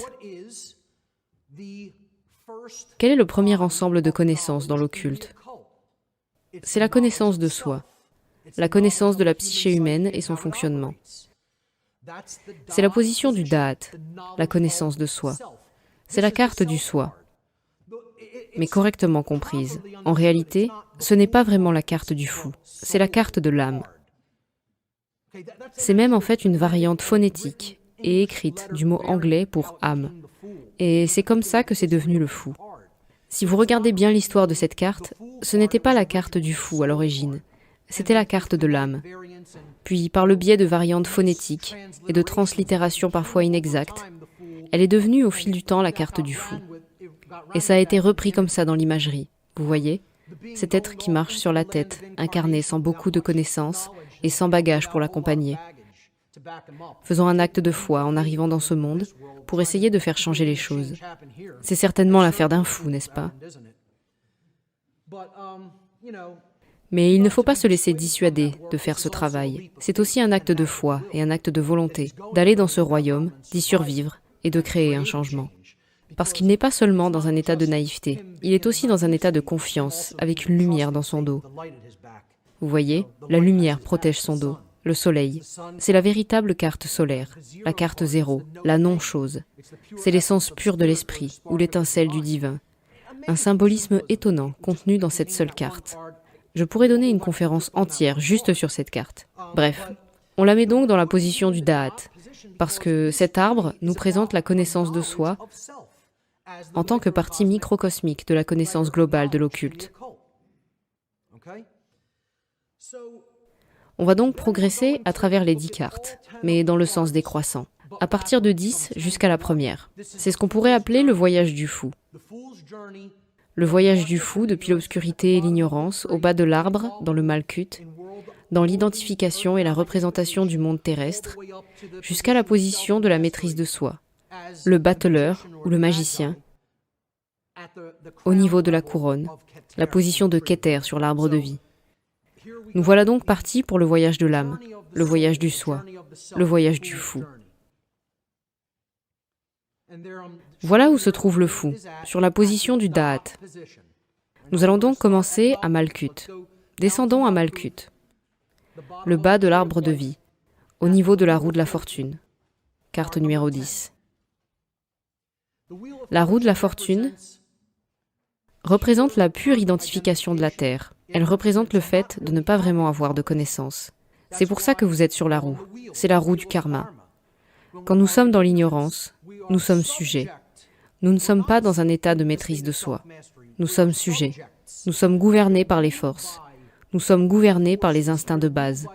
Quel est le premier ensemble de connaissances dans l'occulte? C'est la connaissance de soi, la connaissance de la psyché humaine et son fonctionnement. C'est la position du Da'at, la connaissance de soi. C'est la carte du soi, mais correctement comprise. En réalité, ce n'est pas vraiment la carte du fou, c'est la carte de l'âme. C'est même en fait une variante phonétique et écrite du mot anglais pour âme. Et c'est comme ça que c'est devenu le fou. Si vous regardez bien l'histoire de cette carte, ce n'était pas la carte du fou à l'origine, c'était la carte de l'âme. Puis, par le biais de variantes phonétiques et de translittérations parfois inexactes, elle est devenue au fil du temps la carte du fou. Et ça a été repris comme ça dans l'imagerie, vous voyez? Cet être qui marche sur la tête, incarné sans beaucoup de connaissances et sans bagage pour l'accompagner. Faisant un acte de foi en arrivant dans ce monde pour essayer de faire changer les choses. C'est certainement l'affaire d'un fou, n'est-ce pas? Mais il ne faut pas se laisser dissuader de faire ce travail. C'est aussi un acte de foi et un acte de volonté, d'aller dans ce royaume, d'y survivre et de créer un changement. Parce qu'il n'est pas seulement dans un état de naïveté, il est aussi dans un état de confiance, avec une lumière dans son dos. Vous voyez, la lumière protège son dos. Le soleil, c'est la véritable carte solaire, la carte zéro, la non-chose. C'est l'essence pure de l'esprit, ou l'étincelle du divin. Un symbolisme étonnant contenu dans cette seule carte. Je pourrais donner une conférence entière juste sur cette carte. Bref, on la met donc dans la position du Da'at, parce que cet arbre nous présente la connaissance de soi en tant que partie microcosmique de la connaissance globale de l'occulte. On va donc progresser à travers les 10 cartes, mais dans le sens décroissant, à partir de 10 jusqu'à la première. C'est ce qu'on pourrait appeler le voyage du fou. Le voyage du fou depuis l'obscurité et l'ignorance, au bas de l'arbre, dans le Malkut, dans l'identification et la représentation du monde terrestre, jusqu'à la position de la maîtrise de soi, le battleur ou le magicien, au niveau de la couronne, la position de Keter sur l'arbre de vie. Nous voilà donc partis pour le voyage de l'âme, le voyage du soi, le voyage du fou. Voilà où se trouve le fou, sur la position du Da'at. Nous allons donc commencer à Malkut. Descendons à Malkut, le bas de l'arbre de vie, au niveau de la roue de la fortune, carte numéro 10. La roue de la fortune représente la pure identification de la Terre. Elle représente le fait de ne pas vraiment avoir de connaissances. C'est pour ça que vous êtes sur la roue. C'est la roue du karma. Quand nous sommes dans l'ignorance, nous sommes sujets. Nous ne sommes pas dans un état de maîtrise de soi. Nous sommes sujets. Nous sommes gouvernés par les forces. Nous sommes gouvernés par les instincts de base,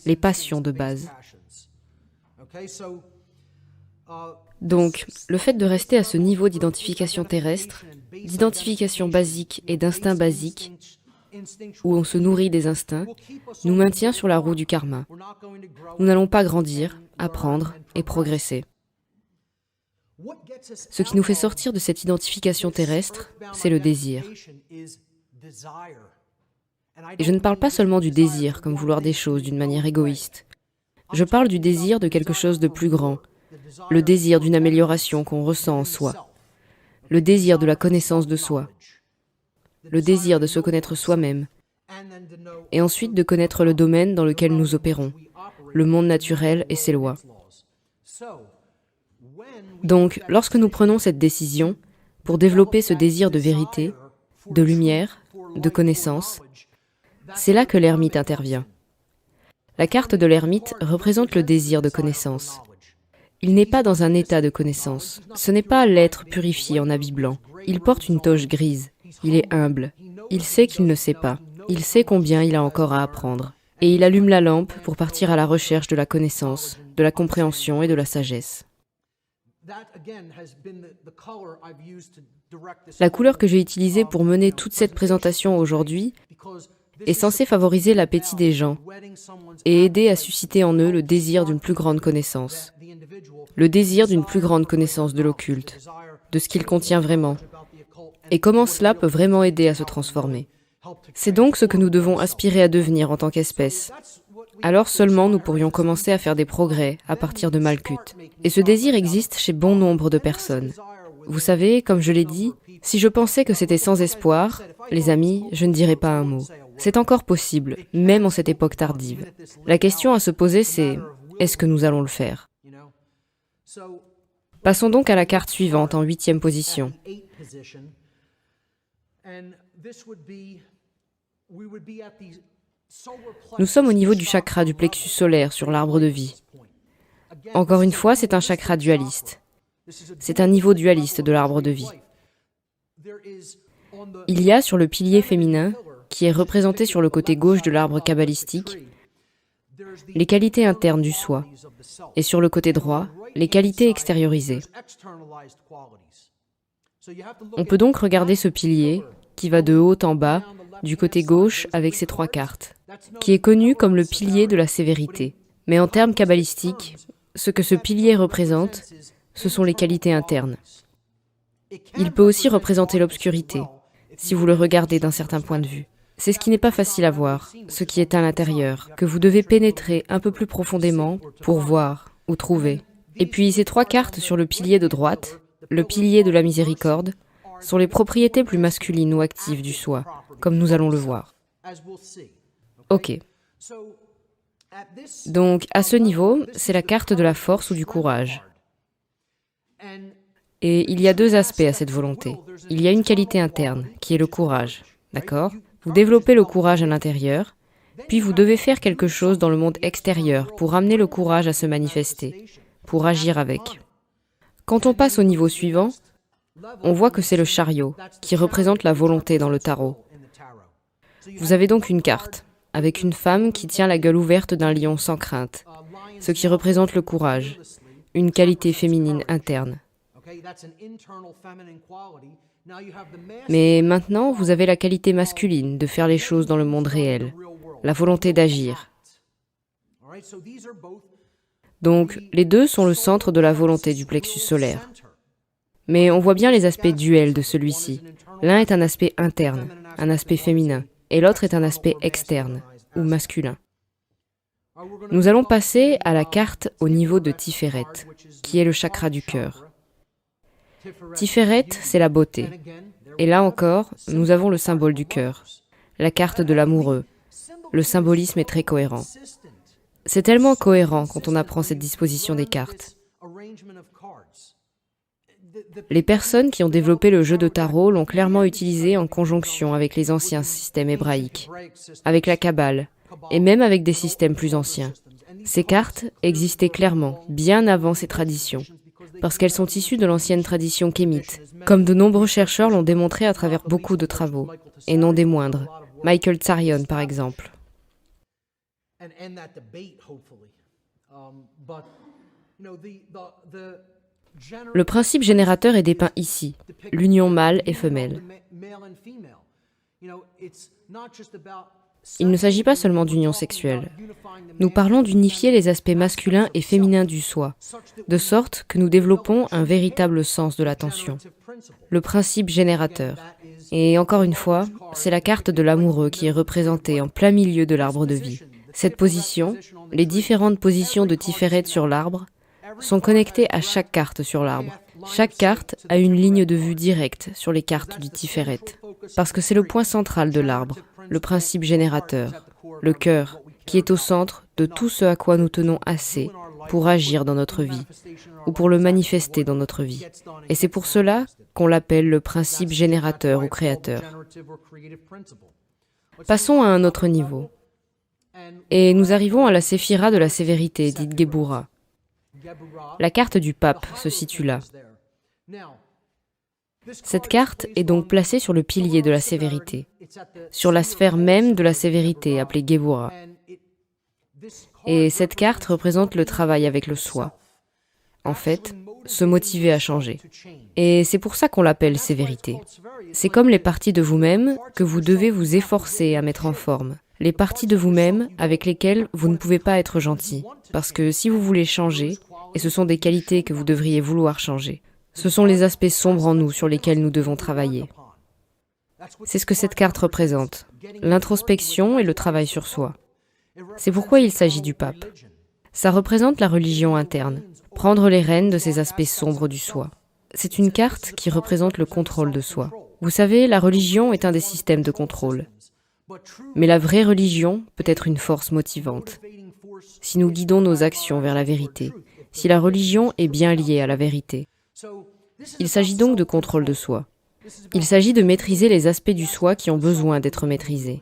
les passions de base. Donc, le fait de rester à ce niveau d'identification terrestre, d'identification basique et d'instinct basique, où on se nourrit des instincts, nous maintient sur la roue du karma. Nous n'allons pas grandir, apprendre et progresser. Ce qui nous fait sortir de cette identification terrestre, c'est le désir. Et je ne parle pas seulement du désir comme vouloir des choses d'une manière égoïste. Je parle du désir de quelque chose de plus grand, le désir d'une amélioration qu'on ressent en soi, le désir de la connaissance de soi, le désir de se connaître soi-même, et ensuite de connaître le domaine dans lequel nous opérons, le monde naturel et ses lois. Donc, lorsque nous prenons cette décision, pour développer ce désir de vérité, de lumière, de connaissance, c'est là que l'ermite intervient. La carte de l'ermite représente le désir de connaissance. Il n'est pas dans un état de connaissance. Ce n'est pas l'être purifié en habit blanc. Il porte une toge grise. Il est humble. Il sait qu'il ne sait pas. Il sait combien il a encore à apprendre. Et il allume la lampe pour partir à la recherche de la connaissance, de la compréhension et de la sagesse. La couleur que j'ai utilisée pour mener toute cette présentation aujourd'hui est censée favoriser l'appétit des gens et aider à susciter en eux le désir d'une plus grande connaissance. Le désir d'une plus grande connaissance de l'occulte, de ce qu'il contient vraiment, et comment cela peut vraiment aider à se transformer. C'est donc ce que nous devons aspirer à devenir en tant qu'espèce. Alors seulement nous pourrions commencer à faire des progrès à partir de Malkuth. Et ce désir existe chez bon nombre de personnes. Vous savez, comme je l'ai dit, si je pensais que c'était sans espoir, les amis, je ne dirais pas un mot. C'est encore possible, même en cette époque tardive. La question à se poser, c'est « est-ce que nous allons le faire ?» Passons donc à la carte suivante en 8e position. Nous sommes au niveau du chakra du plexus solaire sur l'arbre de vie. Encore une fois, c'est un chakra dualiste. C'est un niveau dualiste de l'arbre de vie. Il y a sur le pilier féminin, qui est représenté sur le côté gauche de l'arbre kabbalistique, les qualités internes du soi, et sur le côté droit, les qualités extériorisées. On peut donc regarder ce pilier, qui va de haut en bas, du côté gauche avec ses 3 cartes, qui est connu comme le pilier de la sévérité. Mais en termes kabbalistiques, ce que ce pilier représente, ce sont les qualités internes. Il peut aussi représenter l'obscurité, si vous le regardez d'un certain point de vue. C'est ce qui n'est pas facile à voir, ce qui est à l'intérieur, que vous devez pénétrer un peu plus profondément pour voir ou trouver. Et puis ces 3 cartes sur le pilier de droite, le pilier de la miséricorde, sont les propriétés plus masculines ou actives du soi, comme nous allons le voir. Ok. Donc, à ce niveau, c'est la carte de la force ou du courage. Et il y a 2 aspects à cette volonté. Il y a une qualité interne, qui est le courage, d'accord ? Vous développez le courage à l'intérieur, puis vous devez faire quelque chose dans le monde extérieur pour amener le courage à se manifester, pour agir avec. Quand on passe au niveau suivant, on voit que c'est le chariot, qui représente la volonté dans le tarot. Vous avez donc une carte, avec une femme qui tient la gueule ouverte d'un lion sans crainte, ce qui représente le courage, une qualité féminine interne. Mais maintenant, vous avez la qualité masculine de faire les choses dans le monde réel, la volonté d'agir. Donc, les 2 sont le centre de la volonté du plexus solaire. Mais on voit bien les aspects duels de celui-ci. L'un est un aspect interne, un aspect féminin, et l'autre est un aspect externe, ou masculin. Nous allons passer à la carte au niveau de Tiferet, qui est le chakra du cœur. Tiferet, c'est la beauté. Et là encore, nous avons le symbole du cœur, la carte de l'amoureux. Le symbolisme est très cohérent. C'est tellement cohérent quand on apprend cette disposition des cartes. Les personnes qui ont développé le jeu de tarot l'ont clairement utilisé en conjonction avec les anciens systèmes hébraïques, avec la Kabbale, et même avec des systèmes plus anciens. Ces cartes existaient clairement, bien avant ces traditions, parce qu'elles sont issues de l'ancienne tradition kémite, comme de nombreux chercheurs l'ont démontré à travers beaucoup de travaux, et non des moindres, Michael Tsarion par exemple. Le principe générateur est dépeint ici, l'union mâle et femelle. Il ne s'agit pas seulement d'union sexuelle. Nous parlons d'unifier les aspects masculins et féminins du soi, de sorte que nous développons un véritable sens de l'attention, le principe générateur. Et encore une fois, c'est la carte de l'amoureux qui est représentée en plein milieu de l'arbre de vie. Cette position, les différentes positions de Tiferet sur l'arbre, sont connectées à chaque carte sur l'arbre. Chaque carte a une ligne de vue directe sur les cartes du Tiferet, parce que c'est le point central de l'arbre, le principe générateur, le cœur, qui est au centre de tout ce à quoi nous tenons assez pour agir dans notre vie, ou pour le manifester dans notre vie. Et c'est pour cela qu'on l'appelle le principe générateur ou créateur. Passons à un autre niveau. Et nous arrivons à la séphira de la sévérité, dite Géboura. La carte du pape se situe là. Cette carte est donc placée sur le pilier de la sévérité, sur la sphère même de la sévérité, appelée Géboura. Et cette carte représente le travail avec le soi. En fait, se motiver à changer. Et c'est pour ça qu'on l'appelle sévérité. C'est comme les parties de vous-même que vous devez vous efforcer à mettre en forme. Les parties de vous-même avec lesquelles vous ne pouvez pas être gentil. Parce que si vous voulez changer, et ce sont des qualités que vous devriez vouloir changer, ce sont les aspects sombres en nous sur lesquels nous devons travailler. C'est ce que cette carte représente, l'introspection et le travail sur soi. C'est pourquoi il s'agit du pape. Ça représente la religion interne, prendre les rênes de ces aspects sombres du soi. C'est une carte qui représente le contrôle de soi. Vous savez, la religion est un des systèmes de contrôle. Mais la vraie religion peut être une force motivante. Si nous guidons nos actions vers la vérité, si la religion est bien liée à la vérité. Il s'agit donc de contrôle de soi. Il s'agit de maîtriser les aspects du soi qui ont besoin d'être maîtrisés.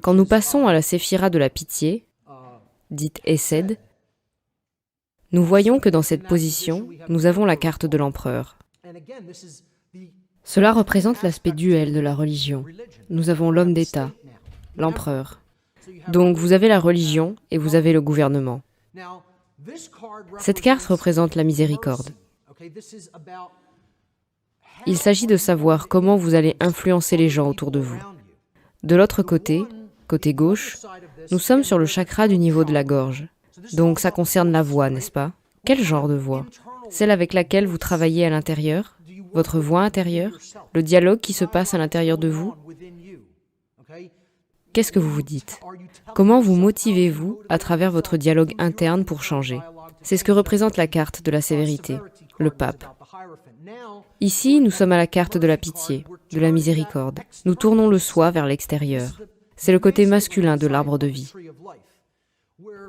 Quand nous passons à la séphira de la pitié, dite Hesed, nous voyons que dans cette position, nous avons la carte de l'empereur. Cela représente l'aspect duel de la religion. Nous avons l'homme d'État, l'empereur. Donc vous avez la religion et vous avez le gouvernement. Cette carte représente la miséricorde. Il s'agit de savoir comment vous allez influencer les gens autour de vous. De l'autre côté, côté gauche, nous sommes sur le chakra du niveau de la gorge. Donc ça concerne la voix, n'est-ce pas? Quel genre de voix? Celle avec laquelle vous travaillez à l'intérieur? Votre voix intérieure? Le dialogue qui se passe à l'intérieur de vous? Qu'est-ce que vous vous dites? Comment vous motivez-vous à travers votre dialogue interne pour changer? C'est ce que représente la carte de la sévérité, le pape. Ici, nous sommes à la carte de la pitié, de la miséricorde. Nous tournons le soi vers l'extérieur. C'est le côté masculin de l'arbre de vie,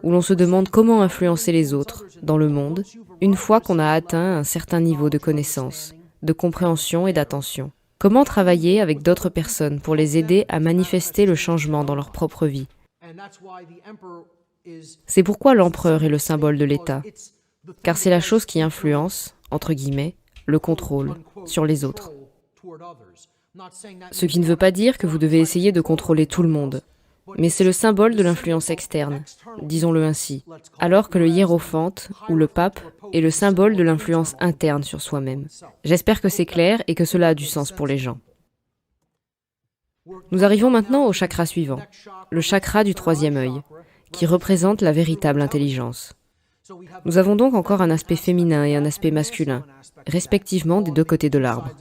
où l'on se demande comment influencer les autres dans le monde une fois qu'on a atteint un certain niveau de connaissance, de compréhension et d'attention. Comment travailler avec d'autres personnes pour les aider à manifester le changement dans leur propre vie. C'est pourquoi l'empereur est le symbole de l'État, car c'est la chose qui influence, entre guillemets, le contrôle sur les autres. Ce qui ne veut pas dire que vous devez essayer de contrôler tout le monde, mais c'est le symbole de l'influence externe, disons-le ainsi, alors que le hiérophante, ou le pape, est le symbole de l'influence interne sur soi-même. J'espère que c'est clair et que cela a du sens pour les gens. Nous arrivons maintenant au chakra suivant, le chakra du troisième œil, qui représente la véritable intelligence. Nous avons donc encore un aspect féminin et un aspect masculin, respectivement des deux côtés de l'arbre.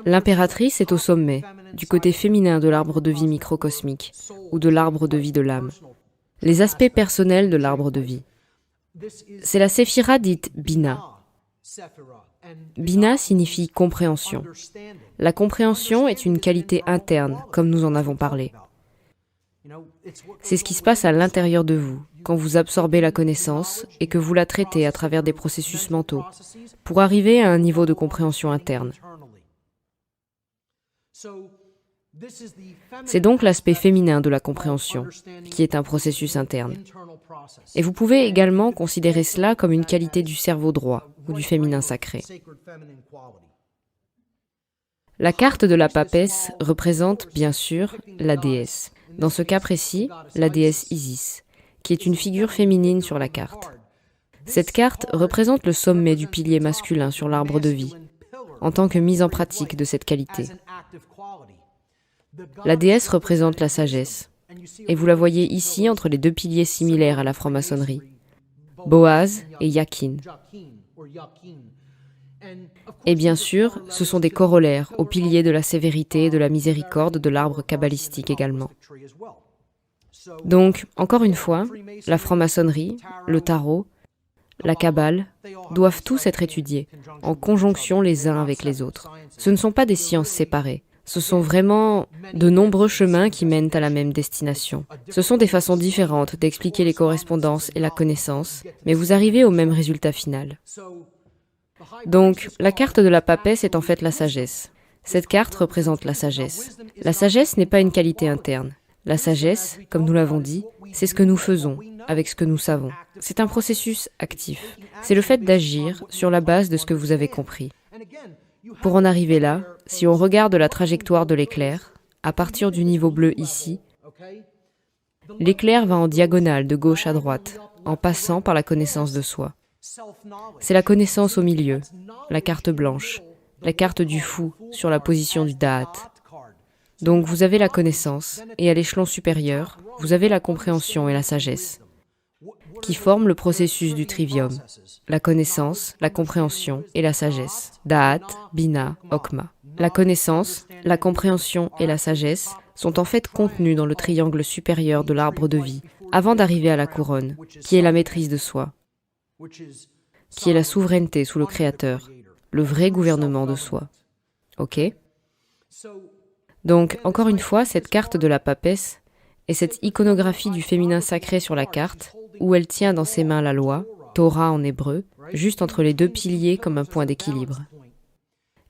L'impératrice est au sommet, du côté féminin de l'arbre de vie microcosmique, ou de l'arbre de vie de l'âme. Les aspects personnels de l'arbre de vie. C'est la séphira dite Bina. Bina signifie compréhension. La compréhension est une qualité interne, comme nous en avons parlé. C'est ce qui se passe à l'intérieur de vous, quand vous absorbez la connaissance et que vous la traitez à travers des processus mentaux, pour arriver à un niveau de compréhension interne. C'est donc l'aspect féminin de la compréhension, qui est un processus interne. Et vous pouvez également considérer cela comme une qualité du cerveau droit ou du féminin sacré. La carte de la papesse représente, bien sûr, la déesse. Dans ce cas précis, la déesse Isis, qui est une figure féminine sur la carte. Cette carte représente le sommet du pilier masculin sur l'arbre de vie, en tant que mise en pratique de cette qualité. La déesse représente la sagesse, et vous la voyez ici entre les deux piliers similaires à la franc-maçonnerie, Boaz et Yakin. Et bien sûr, ce sont des corollaires aux piliers de la sévérité et de la miséricorde de l'arbre kabbalistique également. Donc, encore une fois, la franc-maçonnerie, le tarot, la kabbale doivent tous être étudiés, en conjonction les uns avec les autres. Ce ne sont pas des sciences séparées. Ce sont vraiment de nombreux chemins qui mènent à la même destination. Ce sont des façons différentes d'expliquer les correspondances et la connaissance, mais vous arrivez au même résultat final. Donc, la carte de la papesse est en fait la sagesse. Cette carte représente la sagesse. La sagesse n'est pas une qualité interne. La sagesse, comme nous l'avons dit, c'est ce que nous faisons avec ce que nous savons. C'est un processus actif. C'est le fait d'agir sur la base de ce que vous avez compris. Pour en arriver là, si on regarde la trajectoire de l'éclair, à partir du niveau bleu ici, l'éclair va en diagonale de gauche à droite, en passant par la connaissance de soi. C'est la connaissance au milieu, la carte blanche, la carte du fou sur la position du Da'at. Donc vous avez la connaissance, et à l'échelon supérieur, vous avez la compréhension et la sagesse, qui forment le processus du trivium, la connaissance, la compréhension et la sagesse, Da'at, Bina, Okma. La connaissance, la compréhension et la sagesse sont en fait contenus dans le triangle supérieur de l'arbre de vie, avant d'arriver à la couronne, qui est la maîtrise de soi, qui est la souveraineté sous le Créateur, le vrai gouvernement de soi. Ok ? Donc, encore une fois, cette carte de la papesse est cette iconographie du féminin sacré sur la carte, où elle tient dans ses mains la loi, Torah en hébreu, juste entre les deux piliers comme un point d'équilibre.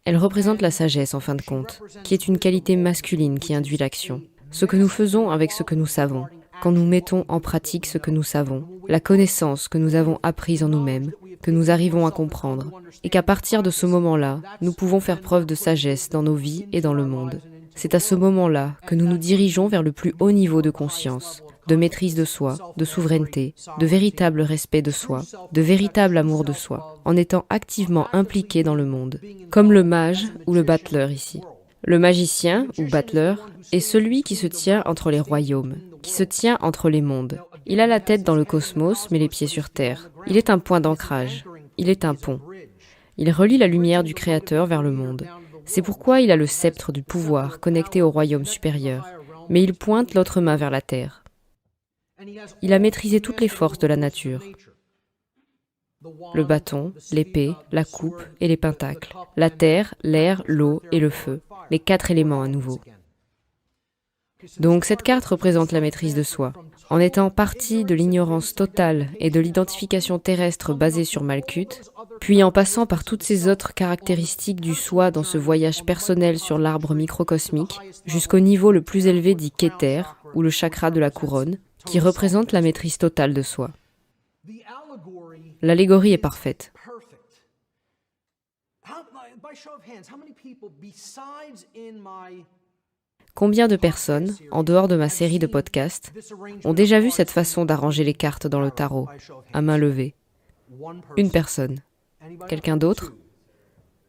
Elle représente la sagesse en fin de compte, qui est une qualité masculine qui induit l'action. Ce que nous faisons avec ce que nous savons, quand nous mettons en pratique ce que nous savons, la connaissance que nous avons apprise en nous-mêmes, que nous arrivons à comprendre, et qu'à partir de ce moment-là, nous pouvons faire preuve de sagesse dans nos vies et dans le monde. C'est à ce moment-là que nous nous dirigeons vers le plus haut niveau de conscience, de maîtrise de soi, de souveraineté, de véritable respect de soi, de véritable amour de soi, en étant activement impliqués dans le monde, comme le mage ou le battleur ici. Le magicien, ou battleur, est celui qui se tient entre les royaumes, qui se tient entre les mondes. Il a la tête dans le cosmos, mais les pieds sur terre. Il est un point d'ancrage. Il est un pont. Il relie la lumière du Créateur vers le monde. C'est pourquoi il a le sceptre du pouvoir connecté au royaume supérieur, mais il pointe l'autre main vers la terre. Il a maîtrisé toutes les forces de la nature. Le bâton, l'épée, la coupe et les pentacles. La terre, l'air, l'eau et le feu. Les 4 éléments à nouveau. Donc cette carte représente la maîtrise de soi. En étant partie de l'ignorance totale et de l'identification terrestre basée sur Malkuth, puis en passant par toutes ces autres caractéristiques du soi dans ce voyage personnel sur l'arbre microcosmique, jusqu'au niveau le plus élevé dit Keter, ou le chakra de la couronne, qui représente la maîtrise totale de soi. L'allégorie est parfaite. Combien de personnes, en dehors de ma série de podcasts, ont déjà vu cette façon d'arranger les cartes dans le tarot, à main levée? Une personne. Quelqu'un d'autre?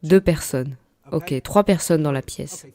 2 personnes. Ok, 3 personnes dans la pièce.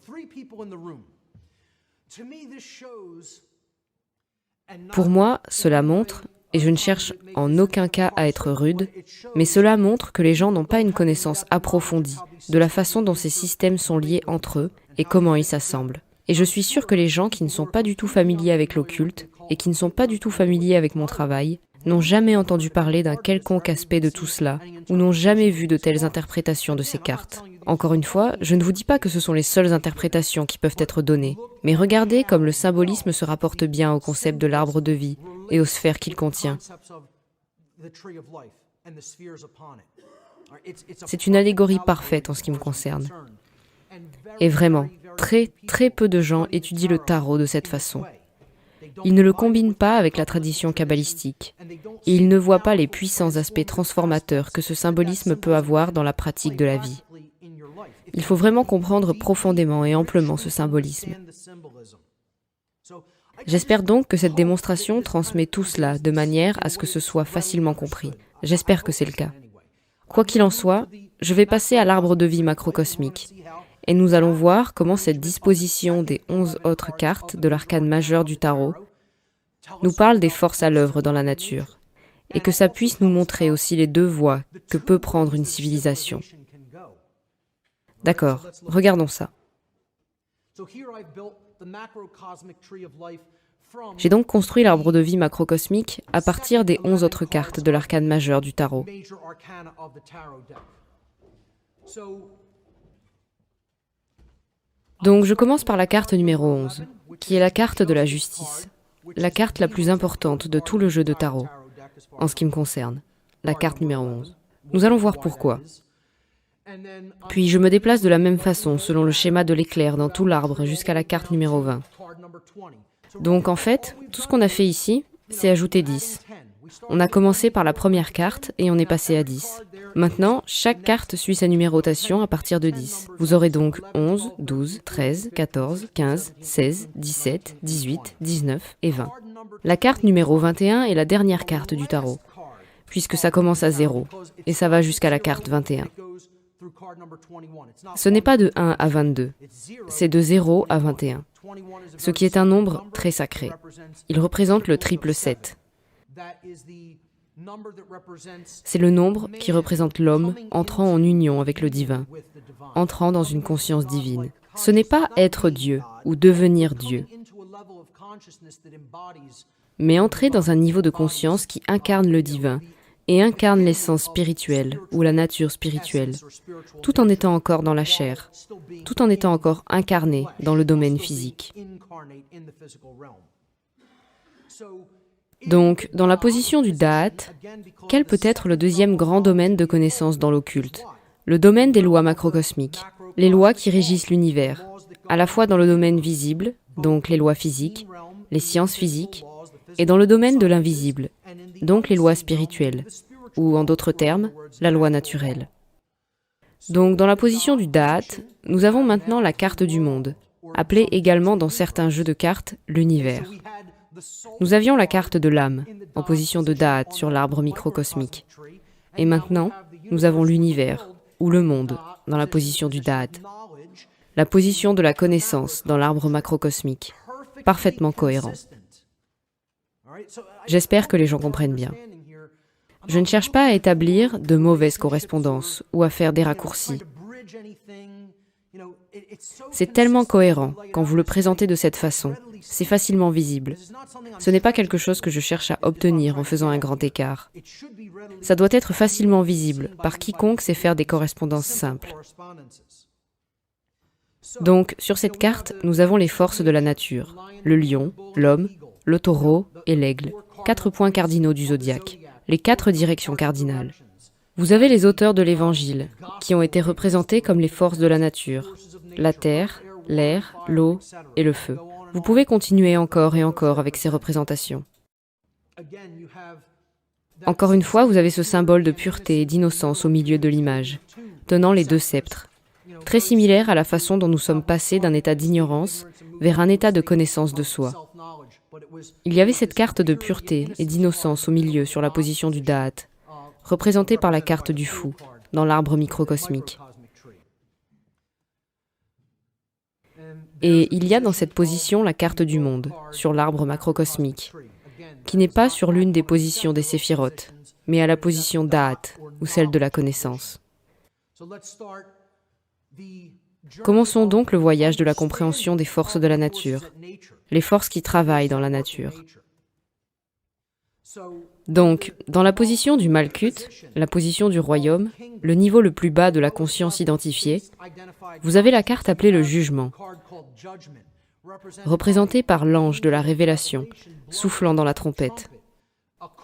Pour moi, cela montre, et je ne cherche en aucun cas à être rude, mais cela montre que les gens n'ont pas une connaissance approfondie de la façon dont ces systèmes sont liés entre eux et comment ils s'assemblent. Et je suis sûre que les gens qui ne sont pas du tout familiers avec l'occulte et qui ne sont pas du tout familiers avec mon travail n'ont jamais entendu parler d'un quelconque aspect de tout cela ou n'ont jamais vu de telles interprétations de ces cartes. Encore une fois, je ne vous dis pas que ce sont les seules interprétations qui peuvent être données, mais regardez comme le symbolisme se rapporte bien au concept de l'arbre de vie et aux sphères qu'il contient. C'est une allégorie parfaite en ce qui me concerne. Et vraiment, très peu de gens étudient le tarot de cette façon. Ils ne le combinent pas avec la tradition kabbalistique, et ils ne voient pas les puissants aspects transformateurs que ce symbolisme peut avoir dans la pratique de la vie. Il faut vraiment comprendre profondément et amplement ce symbolisme. J'espère donc que cette démonstration transmet tout cela de manière à ce que ce soit facilement compris. J'espère que c'est le cas. Quoi qu'il en soit, je vais passer à l'arbre de vie macrocosmique. Et nous allons voir comment cette disposition des 11 autres cartes de l'arcane majeur du tarot nous parle des forces à l'œuvre dans la nature, et que ça puisse nous montrer aussi les deux voies que peut prendre une civilisation. D'accord, regardons ça. J'ai donc construit l'arbre de vie macrocosmique à partir des 11 autres cartes de l'arcane majeur du tarot. Donc je commence par la carte numéro 11, qui est la carte de la justice, la carte la plus importante de tout le jeu de tarot, en ce qui me concerne, la carte numéro 11. Nous allons voir pourquoi. Puis je me déplace de la même façon, selon le schéma de l'éclair dans tout l'arbre, jusqu'à la carte numéro 20. Donc en fait, tout ce qu'on a fait ici, c'est ajouter 10. On a commencé par la première carte et on est passé à 10. Maintenant, chaque carte suit sa numérotation à partir de 10. Vous aurez donc 11, 12, 13, 14, 15, 16, 17, 18, 19 et 20. La carte numéro 21 est la dernière carte du tarot, puisque ça commence à 0 et ça va jusqu'à la carte 21. Ce n'est pas de 1 à 22, c'est de 0 à 21, ce qui est un nombre très sacré. Il représente le triple 7. C'est le nombre qui représente l'homme entrant en union avec le divin, entrant dans une conscience divine. Ce n'est pas être Dieu ou devenir Dieu, mais entrer dans un niveau de conscience qui incarne le divin et incarne l'essence spirituelle ou la nature spirituelle, tout en étant encore dans la chair, tout en étant encore incarné dans le domaine physique. Donc, dans la position du Da'at, quel peut être le deuxième grand domaine de connaissance dans l'occulte? Le domaine des lois macrocosmiques, les lois qui régissent l'univers, à la fois dans le domaine visible, donc les lois physiques, les sciences physiques, et dans le domaine de l'invisible, donc les lois spirituelles, ou en d'autres termes, la loi naturelle. Donc dans la position du Da'at, nous avons maintenant la carte du monde, appelée également dans certains jeux de cartes l'univers. Nous avions la carte de l'âme, en position de Da'at sur l'arbre microcosmique. Et maintenant, nous avons l'univers, ou le monde, dans la position du Da'at. La position de la connaissance dans l'arbre macrocosmique, parfaitement cohérent. J'espère que les gens comprennent bien. Je ne cherche pas à établir de mauvaises correspondances ou à faire des raccourcis. C'est tellement cohérent quand vous le présentez de cette façon. C'est facilement visible. Ce n'est pas quelque chose que je cherche à obtenir en faisant un grand écart. Ça doit être facilement visible par quiconque sait faire des correspondances simples. Donc, sur cette carte, nous avons les forces de la nature, le lion, l'homme, le taureau et l'aigle, 4 points cardinaux du zodiaque, les 4 directions cardinales. Vous avez les auteurs de l'Évangile, qui ont été représentés comme les forces de la nature, la terre, l'air, l'eau et le feu. Vous pouvez continuer encore et encore avec ces représentations. Encore une fois, vous avez ce symbole de pureté et d'innocence au milieu de l'image, tenant les 2 sceptres, très similaire à la façon dont nous sommes passés d'un état d'ignorance vers un état de connaissance de soi. Il y avait cette carte de pureté et d'innocence au milieu sur la position du Da'at, représentée par la carte du fou, dans l'arbre microcosmique. Et il y a dans cette position la carte du monde, sur l'arbre macrocosmique, qui n'est pas sur l'une des positions des séphirotes, mais à la position Da'at, ou celle de la connaissance. Commençons donc le voyage de la compréhension des forces de la nature, les forces qui travaillent dans la nature. Donc, dans la position du Malkut, la position du royaume, le niveau le plus bas de la conscience identifiée, vous avez la carte appelée le jugement, représentée par l'ange de la révélation, soufflant dans la trompette.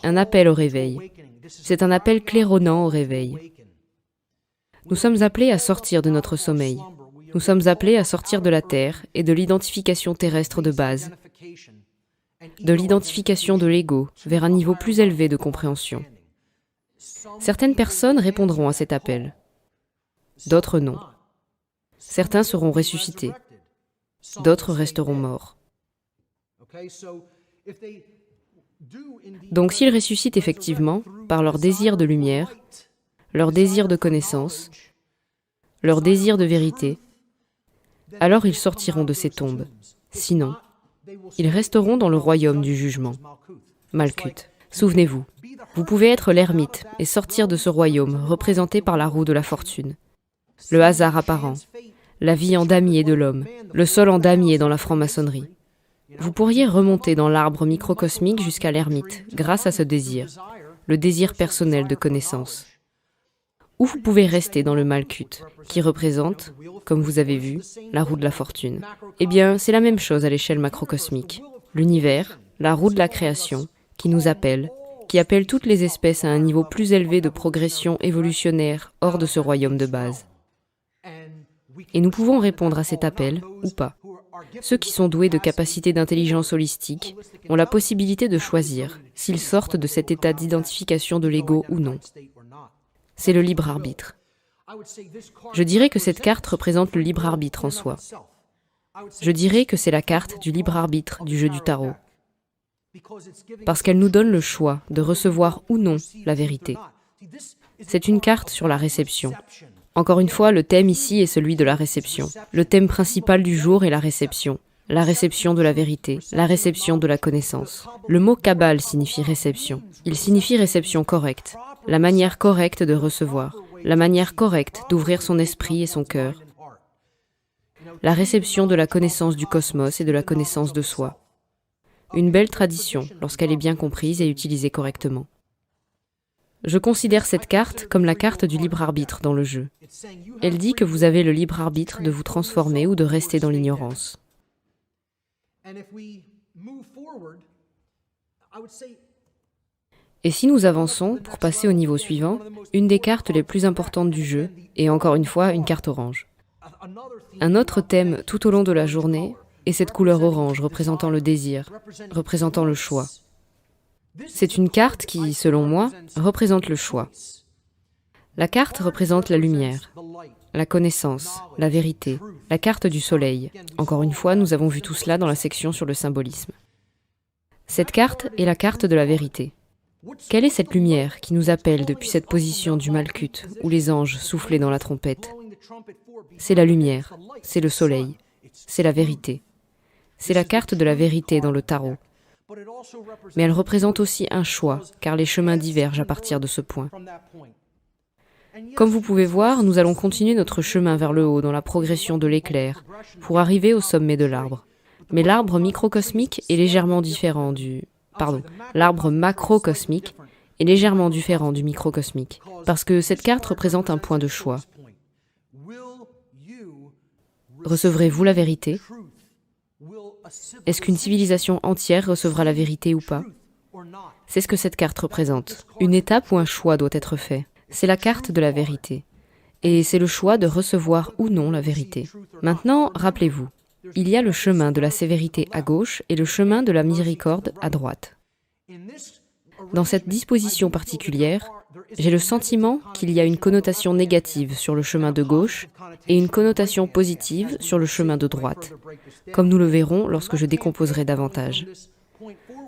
Un appel au réveil. C'est un appel claironnant au réveil. Nous sommes appelés à sortir de notre sommeil. Nous sommes appelés à sortir de la terre et de l'identification terrestre de base, de l'identification de l'ego vers un niveau plus élevé de compréhension. Certaines personnes répondront à cet appel, d'autres non. Certains seront ressuscités, d'autres resteront morts. Donc s'ils ressuscitent effectivement par leur désir de lumière, leur désir de connaissance, leur désir de vérité, alors ils sortiront de ces tombes. Sinon, ils resteront dans le royaume du jugement. Malkuth. Souvenez-vous, vous pouvez être l'ermite et sortir de ce royaume représenté par la roue de la fortune. Le hasard apparent, la vie en damier de l'homme, le sol en damier dans la franc-maçonnerie. Vous pourriez remonter dans l'arbre microcosmique jusqu'à l'ermite grâce à ce désir, le désir personnel de connaissance. Ou vous pouvez rester dans le Malkuth, qui représente, comme vous avez vu, la roue de la fortune. Eh bien, c'est la même chose à l'échelle macrocosmique. L'univers, la roue de la création, qui nous appelle, qui appelle toutes les espèces à un niveau plus élevé de progression évolutionnaire hors de ce royaume de base. Et nous pouvons répondre à cet appel, ou pas. Ceux qui sont doués de capacités d'intelligence holistique ont la possibilité de choisir s'ils sortent de cet état d'identification de l'ego ou non. C'est le libre arbitre. Je dirais que cette carte représente le libre arbitre en soi. Je dirais que c'est la carte du libre arbitre du jeu du tarot. Parce qu'elle nous donne le choix de recevoir ou non la vérité. C'est une carte sur la réception. Encore une fois, le thème ici est celui de la réception. Le thème principal du jour est la réception de la vérité, la réception de la connaissance. Le mot Kabbale signifie réception. Il signifie réception correcte, la manière correcte de recevoir, la manière correcte d'ouvrir son esprit et son cœur. La réception de la connaissance du cosmos et de la connaissance de soi. Une belle tradition lorsqu'elle est bien comprise et utilisée correctement. Je considère cette carte comme la carte du libre arbitre dans le jeu. Elle dit que vous avez le libre arbitre de vous transformer ou de rester dans l'ignorance. Et si nous avançons pour passer au niveau suivant, une des cartes les plus importantes du jeu est encore une fois une carte orange. Un autre thème tout au long de la journée est cette couleur orange représentant le désir, représentant le choix. C'est une carte qui, selon moi, représente le choix. La carte représente la lumière, la connaissance, la vérité, la carte du soleil. Encore une fois, nous avons vu tout cela dans la section sur le symbolisme. Cette carte est la carte de la vérité. Quelle est cette lumière qui nous appelle depuis cette position du Malkuth où les anges soufflaient dans la trompette? C'est la lumière, c'est le soleil, c'est la vérité. C'est la carte de la vérité dans le tarot. Mais elle représente aussi un choix, car les chemins divergent à partir de ce point. Comme vous pouvez voir, nous allons continuer notre chemin vers le haut dans la progression de l'éclair, pour arriver au sommet de l'arbre. Mais l'arbre microcosmique est légèrement différent l'arbre macrocosmique est légèrement différent du microcosmique, parce que cette carte représente un point de choix. Recevrez-vous la vérité? Est-ce qu'une civilisation entière recevra la vérité ou pas? C'est ce que cette carte représente. Une étape où un choix doit être fait. C'est la carte de la vérité. Et c'est le choix de recevoir ou non la vérité. Maintenant, rappelez-vous, il y a le chemin de la sévérité à gauche et le chemin de la miséricorde à droite. Dans cette disposition particulière, j'ai le sentiment qu'il y a une connotation négative sur le chemin de gauche et une connotation positive sur le chemin de droite, comme nous le verrons lorsque je décomposerai davantage.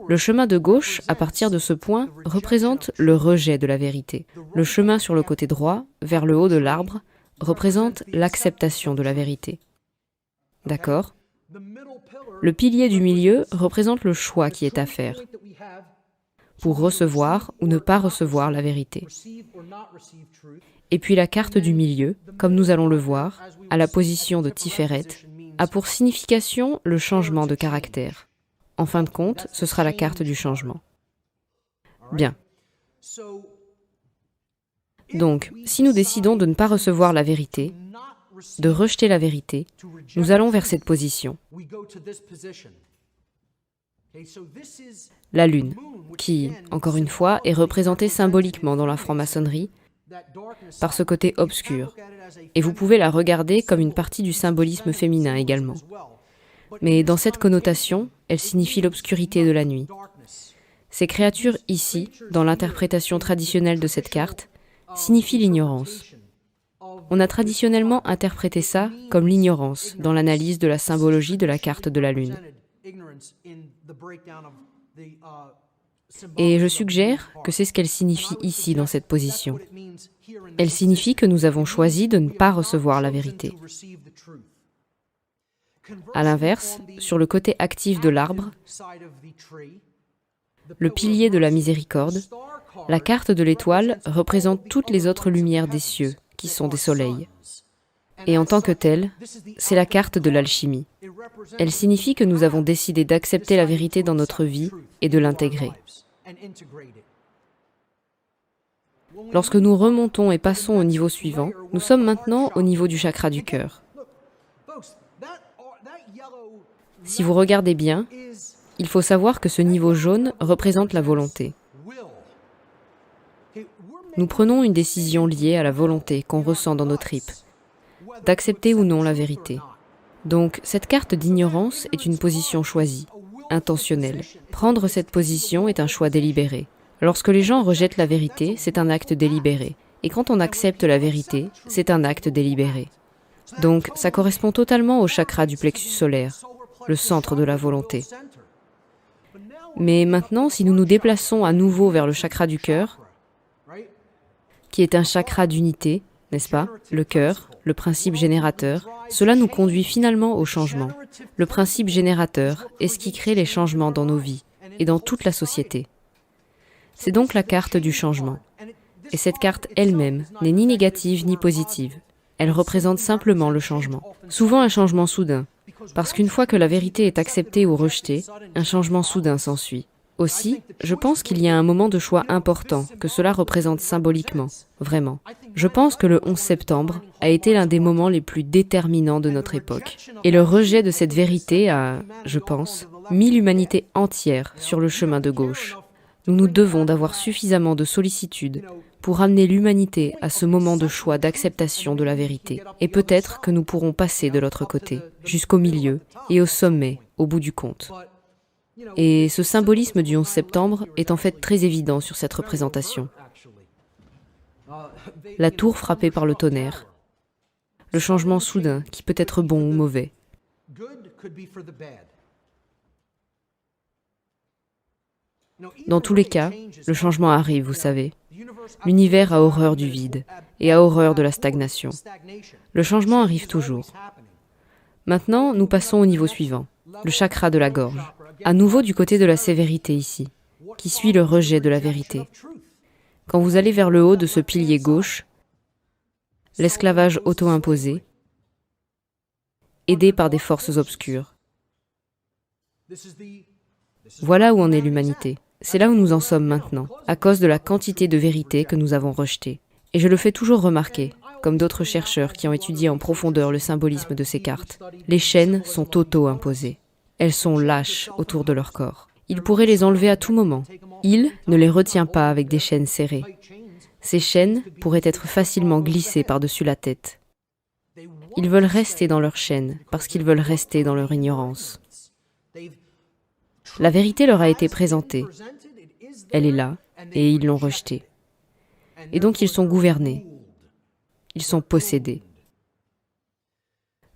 Le chemin de gauche, à partir de ce point, représente le rejet de la vérité. Le chemin sur le côté droit, vers le haut de l'arbre, représente l'acceptation de la vérité. D'accord? Le pilier du milieu représente le choix qui est à faire pour recevoir ou ne pas recevoir la vérité. Et puis la carte du milieu, comme nous allons le voir, à la position de Tiferet, a pour signification le changement de caractère. En fin de compte, ce sera la carte du changement. Bien. Donc, si nous décidons de ne pas recevoir la vérité, de rejeter la vérité, nous allons vers cette position. La lune, qui, encore une fois, est représentée symboliquement dans la franc-maçonnerie par ce côté obscur, et vous pouvez la regarder comme une partie du symbolisme féminin également. Mais dans cette connotation, elle signifie l'obscurité de la nuit. Ces créatures ici, dans l'interprétation traditionnelle de cette carte, signifient l'ignorance. On a traditionnellement interprété ça comme l'ignorance dans l'analyse de la symbologie de la carte de la Lune. Et je suggère que c'est ce qu'elle signifie ici dans cette position. Elle signifie que nous avons choisi de ne pas recevoir la vérité. À l'inverse, sur le côté actif de l'arbre, le pilier de la miséricorde, la carte de l'étoile représente toutes les autres lumières des cieux, qui sont des soleils. Et en tant que telle, c'est la carte de l'alchimie. Elle signifie que nous avons décidé d'accepter la vérité dans notre vie et de l'intégrer. Lorsque nous remontons et passons au niveau suivant, nous sommes maintenant au niveau du chakra du cœur. Si vous regardez bien, il faut savoir que ce niveau jaune représente la volonté. Nous prenons une décision liée à la volonté qu'on ressent dans nos tripes, d'accepter ou non la vérité. Donc, cette carte d'ignorance est une position choisie, intentionnelle. Prendre cette position est un choix délibéré. Lorsque les gens rejettent la vérité, c'est un acte délibéré. Et quand on accepte la vérité, c'est un acte délibéré. Donc, ça correspond totalement au chakra du plexus solaire, le centre de la volonté. Mais maintenant, si nous nous déplaçons à nouveau vers le chakra du cœur, qui est un chakra d'unité, n'est-ce pas? Le cœur, le principe générateur, cela nous conduit finalement au changement. Le principe générateur est ce qui crée les changements dans nos vies et dans toute la société. C'est donc la carte du changement. Et cette carte elle-même n'est ni négative ni positive. Elle représente simplement le changement. Souvent un changement soudain, parce qu'une fois que la vérité est acceptée ou rejetée, un changement soudain s'ensuit. Aussi, je pense qu'il y a un moment de choix important que cela représente symboliquement, vraiment. Je pense que le 11 septembre a été l'un des moments les plus déterminants de notre époque. Et le rejet de cette vérité a, je pense, mis l'humanité entière sur le chemin de gauche. Nous nous devons d'avoir suffisamment de sollicitude pour amener l'humanité à ce moment de choix d'acceptation de la vérité. Et peut-être que nous pourrons passer de l'autre côté, jusqu'au milieu et au sommet, au bout du compte. Et ce symbolisme du 11 septembre est en fait très évident sur cette représentation. La tour frappée par le tonnerre, le changement soudain qui peut être bon ou mauvais. Dans tous les cas, le changement arrive, vous savez. L'univers a horreur du vide et a horreur de la stagnation. Le changement arrive toujours. Maintenant, nous passons au niveau suivant, le chakra de la gorge. À nouveau du côté de la sévérité ici, qui suit le rejet de la vérité. Quand vous allez vers le haut de ce pilier gauche, l'esclavage auto-imposé, aidé par des forces obscures. Voilà où en est l'humanité. C'est là où nous en sommes maintenant, à cause de la quantité de vérité que nous avons rejetée. Et je le fais toujours remarquer, comme d'autres chercheurs qui ont étudié en profondeur le symbolisme de ces cartes. Les chaînes sont auto-imposées. Elles sont lâches autour de leur corps. Il pourrait les enlever à tout moment. Il ne les retient pas avec des chaînes serrées. Ces chaînes pourraient être facilement glissées par-dessus la tête. Ils veulent rester dans leurs chaînes parce qu'ils veulent rester dans leur ignorance. La vérité leur a été présentée. Elle est là et ils l'ont rejetée. Et donc ils sont gouvernés. Ils sont possédés.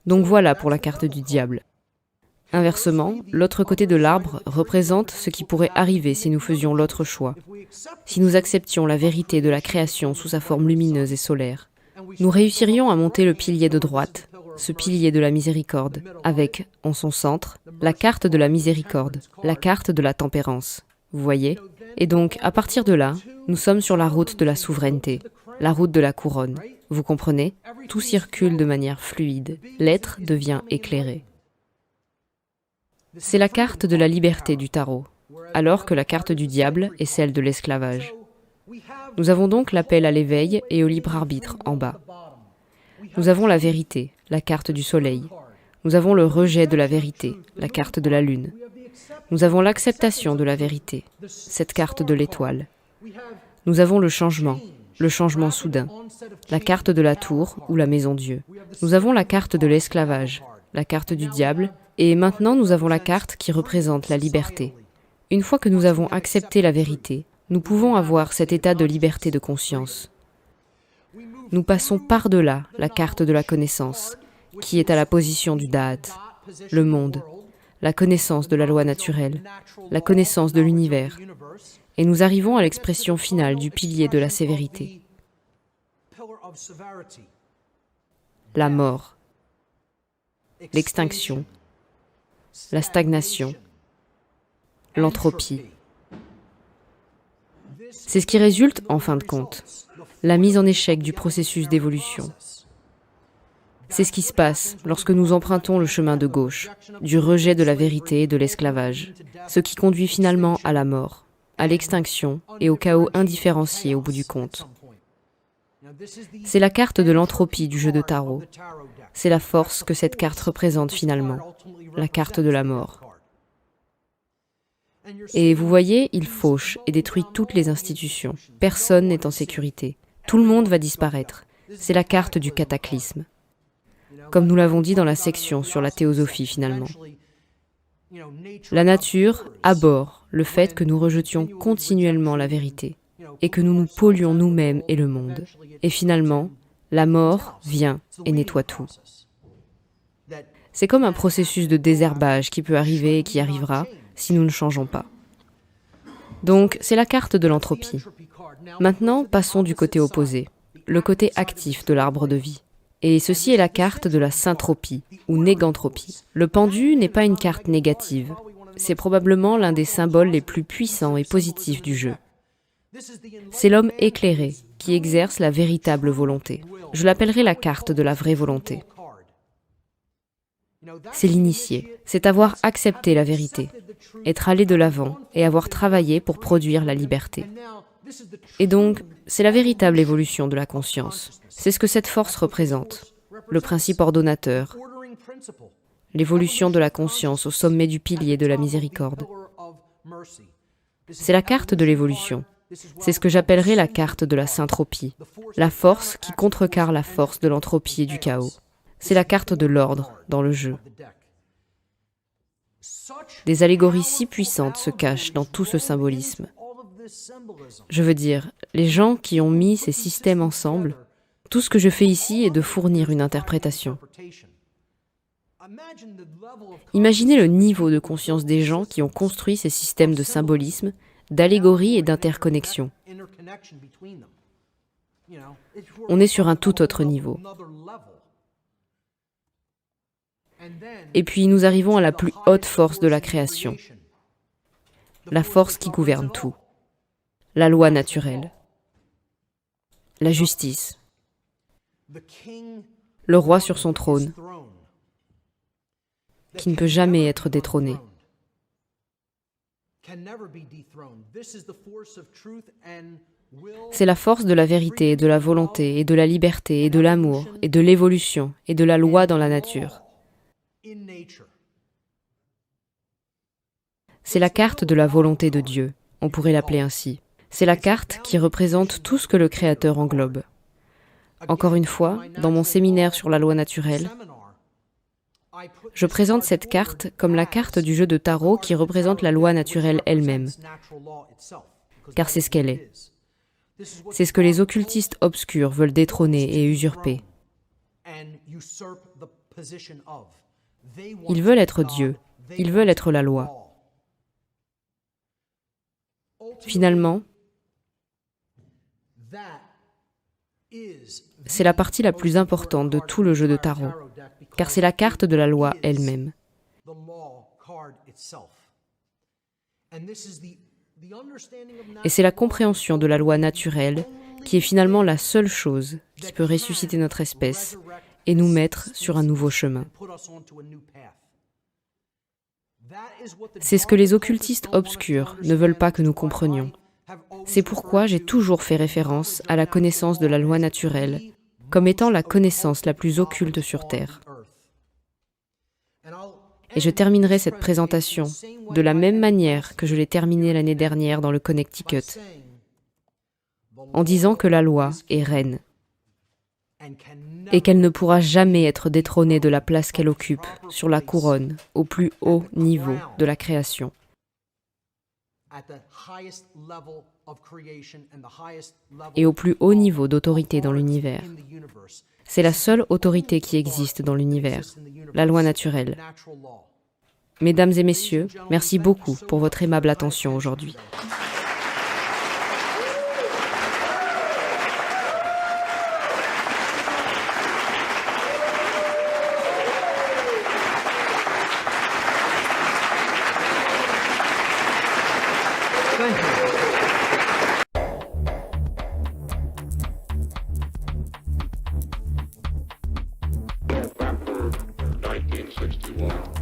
Donc voilà pour la carte du diable. Inversement, l'autre côté de l'arbre représente ce qui pourrait arriver si nous faisions l'autre choix, si nous acceptions la vérité de la création sous sa forme lumineuse et solaire. Nous réussirions à monter le pilier de droite, ce pilier de la miséricorde, avec, en son centre, la carte de la miséricorde, la carte de la tempérance. Vous voyez? Et donc, à partir de là, nous sommes sur la route de la souveraineté, la route de la couronne. Vous comprenez? Tout circule de manière fluide, l'être devient éclairé. C'est la carte de la liberté du tarot, alors que la carte du diable est celle de l'esclavage. Nous avons donc l'appel à l'éveil et au libre arbitre en bas. Nous avons la vérité, la carte du soleil. Nous avons le rejet de la vérité, la carte de la lune. Nous avons l'acceptation de la vérité, cette carte de l'étoile. Nous avons le changement soudain, la carte de la tour ou la maison Dieu. Nous avons la carte de l'esclavage, la carte du diable, et maintenant nous avons la carte qui représente la liberté. Une fois que nous avons accepté la vérité, nous pouvons avoir cet état de liberté de conscience. Nous passons par-delà la carte de la connaissance, qui est à la position du Da'at, le monde, la connaissance de la loi naturelle, la connaissance de l'univers, et nous arrivons à l'expression finale du pilier de la sévérité, la mort, l'extinction, la stagnation, l'entropie. C'est ce qui résulte, en fin de compte, la mise en échec du processus d'évolution. C'est ce qui se passe lorsque nous empruntons le chemin de gauche, du rejet de la vérité et de l'esclavage, ce qui conduit finalement à la mort, à l'extinction et au chaos indifférencié au bout du compte. C'est la carte de l'entropie du jeu de tarot. C'est la force que cette carte représente finalement, la carte de la mort. Et vous voyez, il fauche et détruit toutes les institutions. Personne n'est en sécurité. Tout le monde va disparaître. C'est la carte du cataclysme. Comme nous l'avons dit dans la section sur la théosophie finalement. La nature abhorre le fait que nous rejetions continuellement la vérité et que nous nous polluons nous-mêmes et le monde. Et finalement, la mort vient et nettoie tout. C'est comme un processus de désherbage qui peut arriver et qui arrivera si nous ne changeons pas. Donc, c'est la carte de l'entropie. Maintenant, passons du côté opposé, le côté actif de l'arbre de vie. Et ceci est la carte de la syntropie, ou négantropie. Le pendu n'est pas une carte négative. C'est probablement l'un des symboles les plus puissants et positifs du jeu. C'est l'homme éclairé qui exerce la véritable volonté. Je l'appellerai la carte de la vraie volonté. C'est l'initié, c'est avoir accepté la vérité, être allé de l'avant et avoir travaillé pour produire la liberté. Et donc, c'est la véritable évolution de la conscience. C'est ce que cette force représente, le principe ordonnateur, l'évolution de la conscience au sommet du pilier de la miséricorde. C'est la carte de l'évolution. C'est ce que j'appellerais la carte de la syntropie, la force qui contrecarre la force de l'entropie et du chaos. C'est la carte de l'ordre dans le jeu. Des allégories si puissantes se cachent dans tout ce symbolisme. Je veux dire, les gens qui ont mis ces systèmes ensemble, tout ce que je fais ici est de fournir une interprétation. Imaginez le niveau de conscience des gens qui ont construit ces systèmes de symbolisme, d'allégorie et d'interconnexion. On est sur un tout autre niveau. Et puis nous arrivons à la plus haute force de la création, la force qui gouverne tout, la loi naturelle, la justice, le roi sur son trône, qui ne peut jamais être détrôné. C'est la force de la vérité et de la volonté et de la liberté et de l'amour et de l'évolution et de la loi dans la nature. C'est la carte de la volonté de Dieu, on pourrait l'appeler ainsi. C'est la carte qui représente tout ce que le Créateur englobe. Encore une fois, dans mon séminaire sur la loi naturelle, je présente cette carte comme la carte du jeu de tarot qui représente la loi naturelle elle-même, car c'est ce qu'elle est. C'est ce que les occultistes obscurs veulent détrôner et usurper. Ils veulent être Dieu, ils veulent être la loi. Finalement, c'est la partie la plus importante de tout le jeu de tarot, car c'est la carte de la loi elle-même. Et c'est la compréhension de la loi naturelle qui est finalement la seule chose qui peut ressusciter notre espèce et nous mettre sur un nouveau chemin. C'est ce que les occultistes obscurs ne veulent pas que nous comprenions. C'est pourquoi j'ai toujours fait référence à la connaissance de la loi naturelle comme étant la connaissance la plus occulte sur Terre. Et je terminerai cette présentation de la même manière que je l'ai terminée l'année dernière dans le Connecticut, en disant que la loi est reine et qu'elle ne pourra jamais être détrônée de la place qu'elle occupe sur la couronne au plus haut niveau de la création. Et au plus haut niveau d'autorité dans l'univers. C'est la seule autorité qui existe dans l'univers, la loi naturelle. Mesdames et messieurs, merci beaucoup pour votre aimable attention aujourd'hui. November 1961.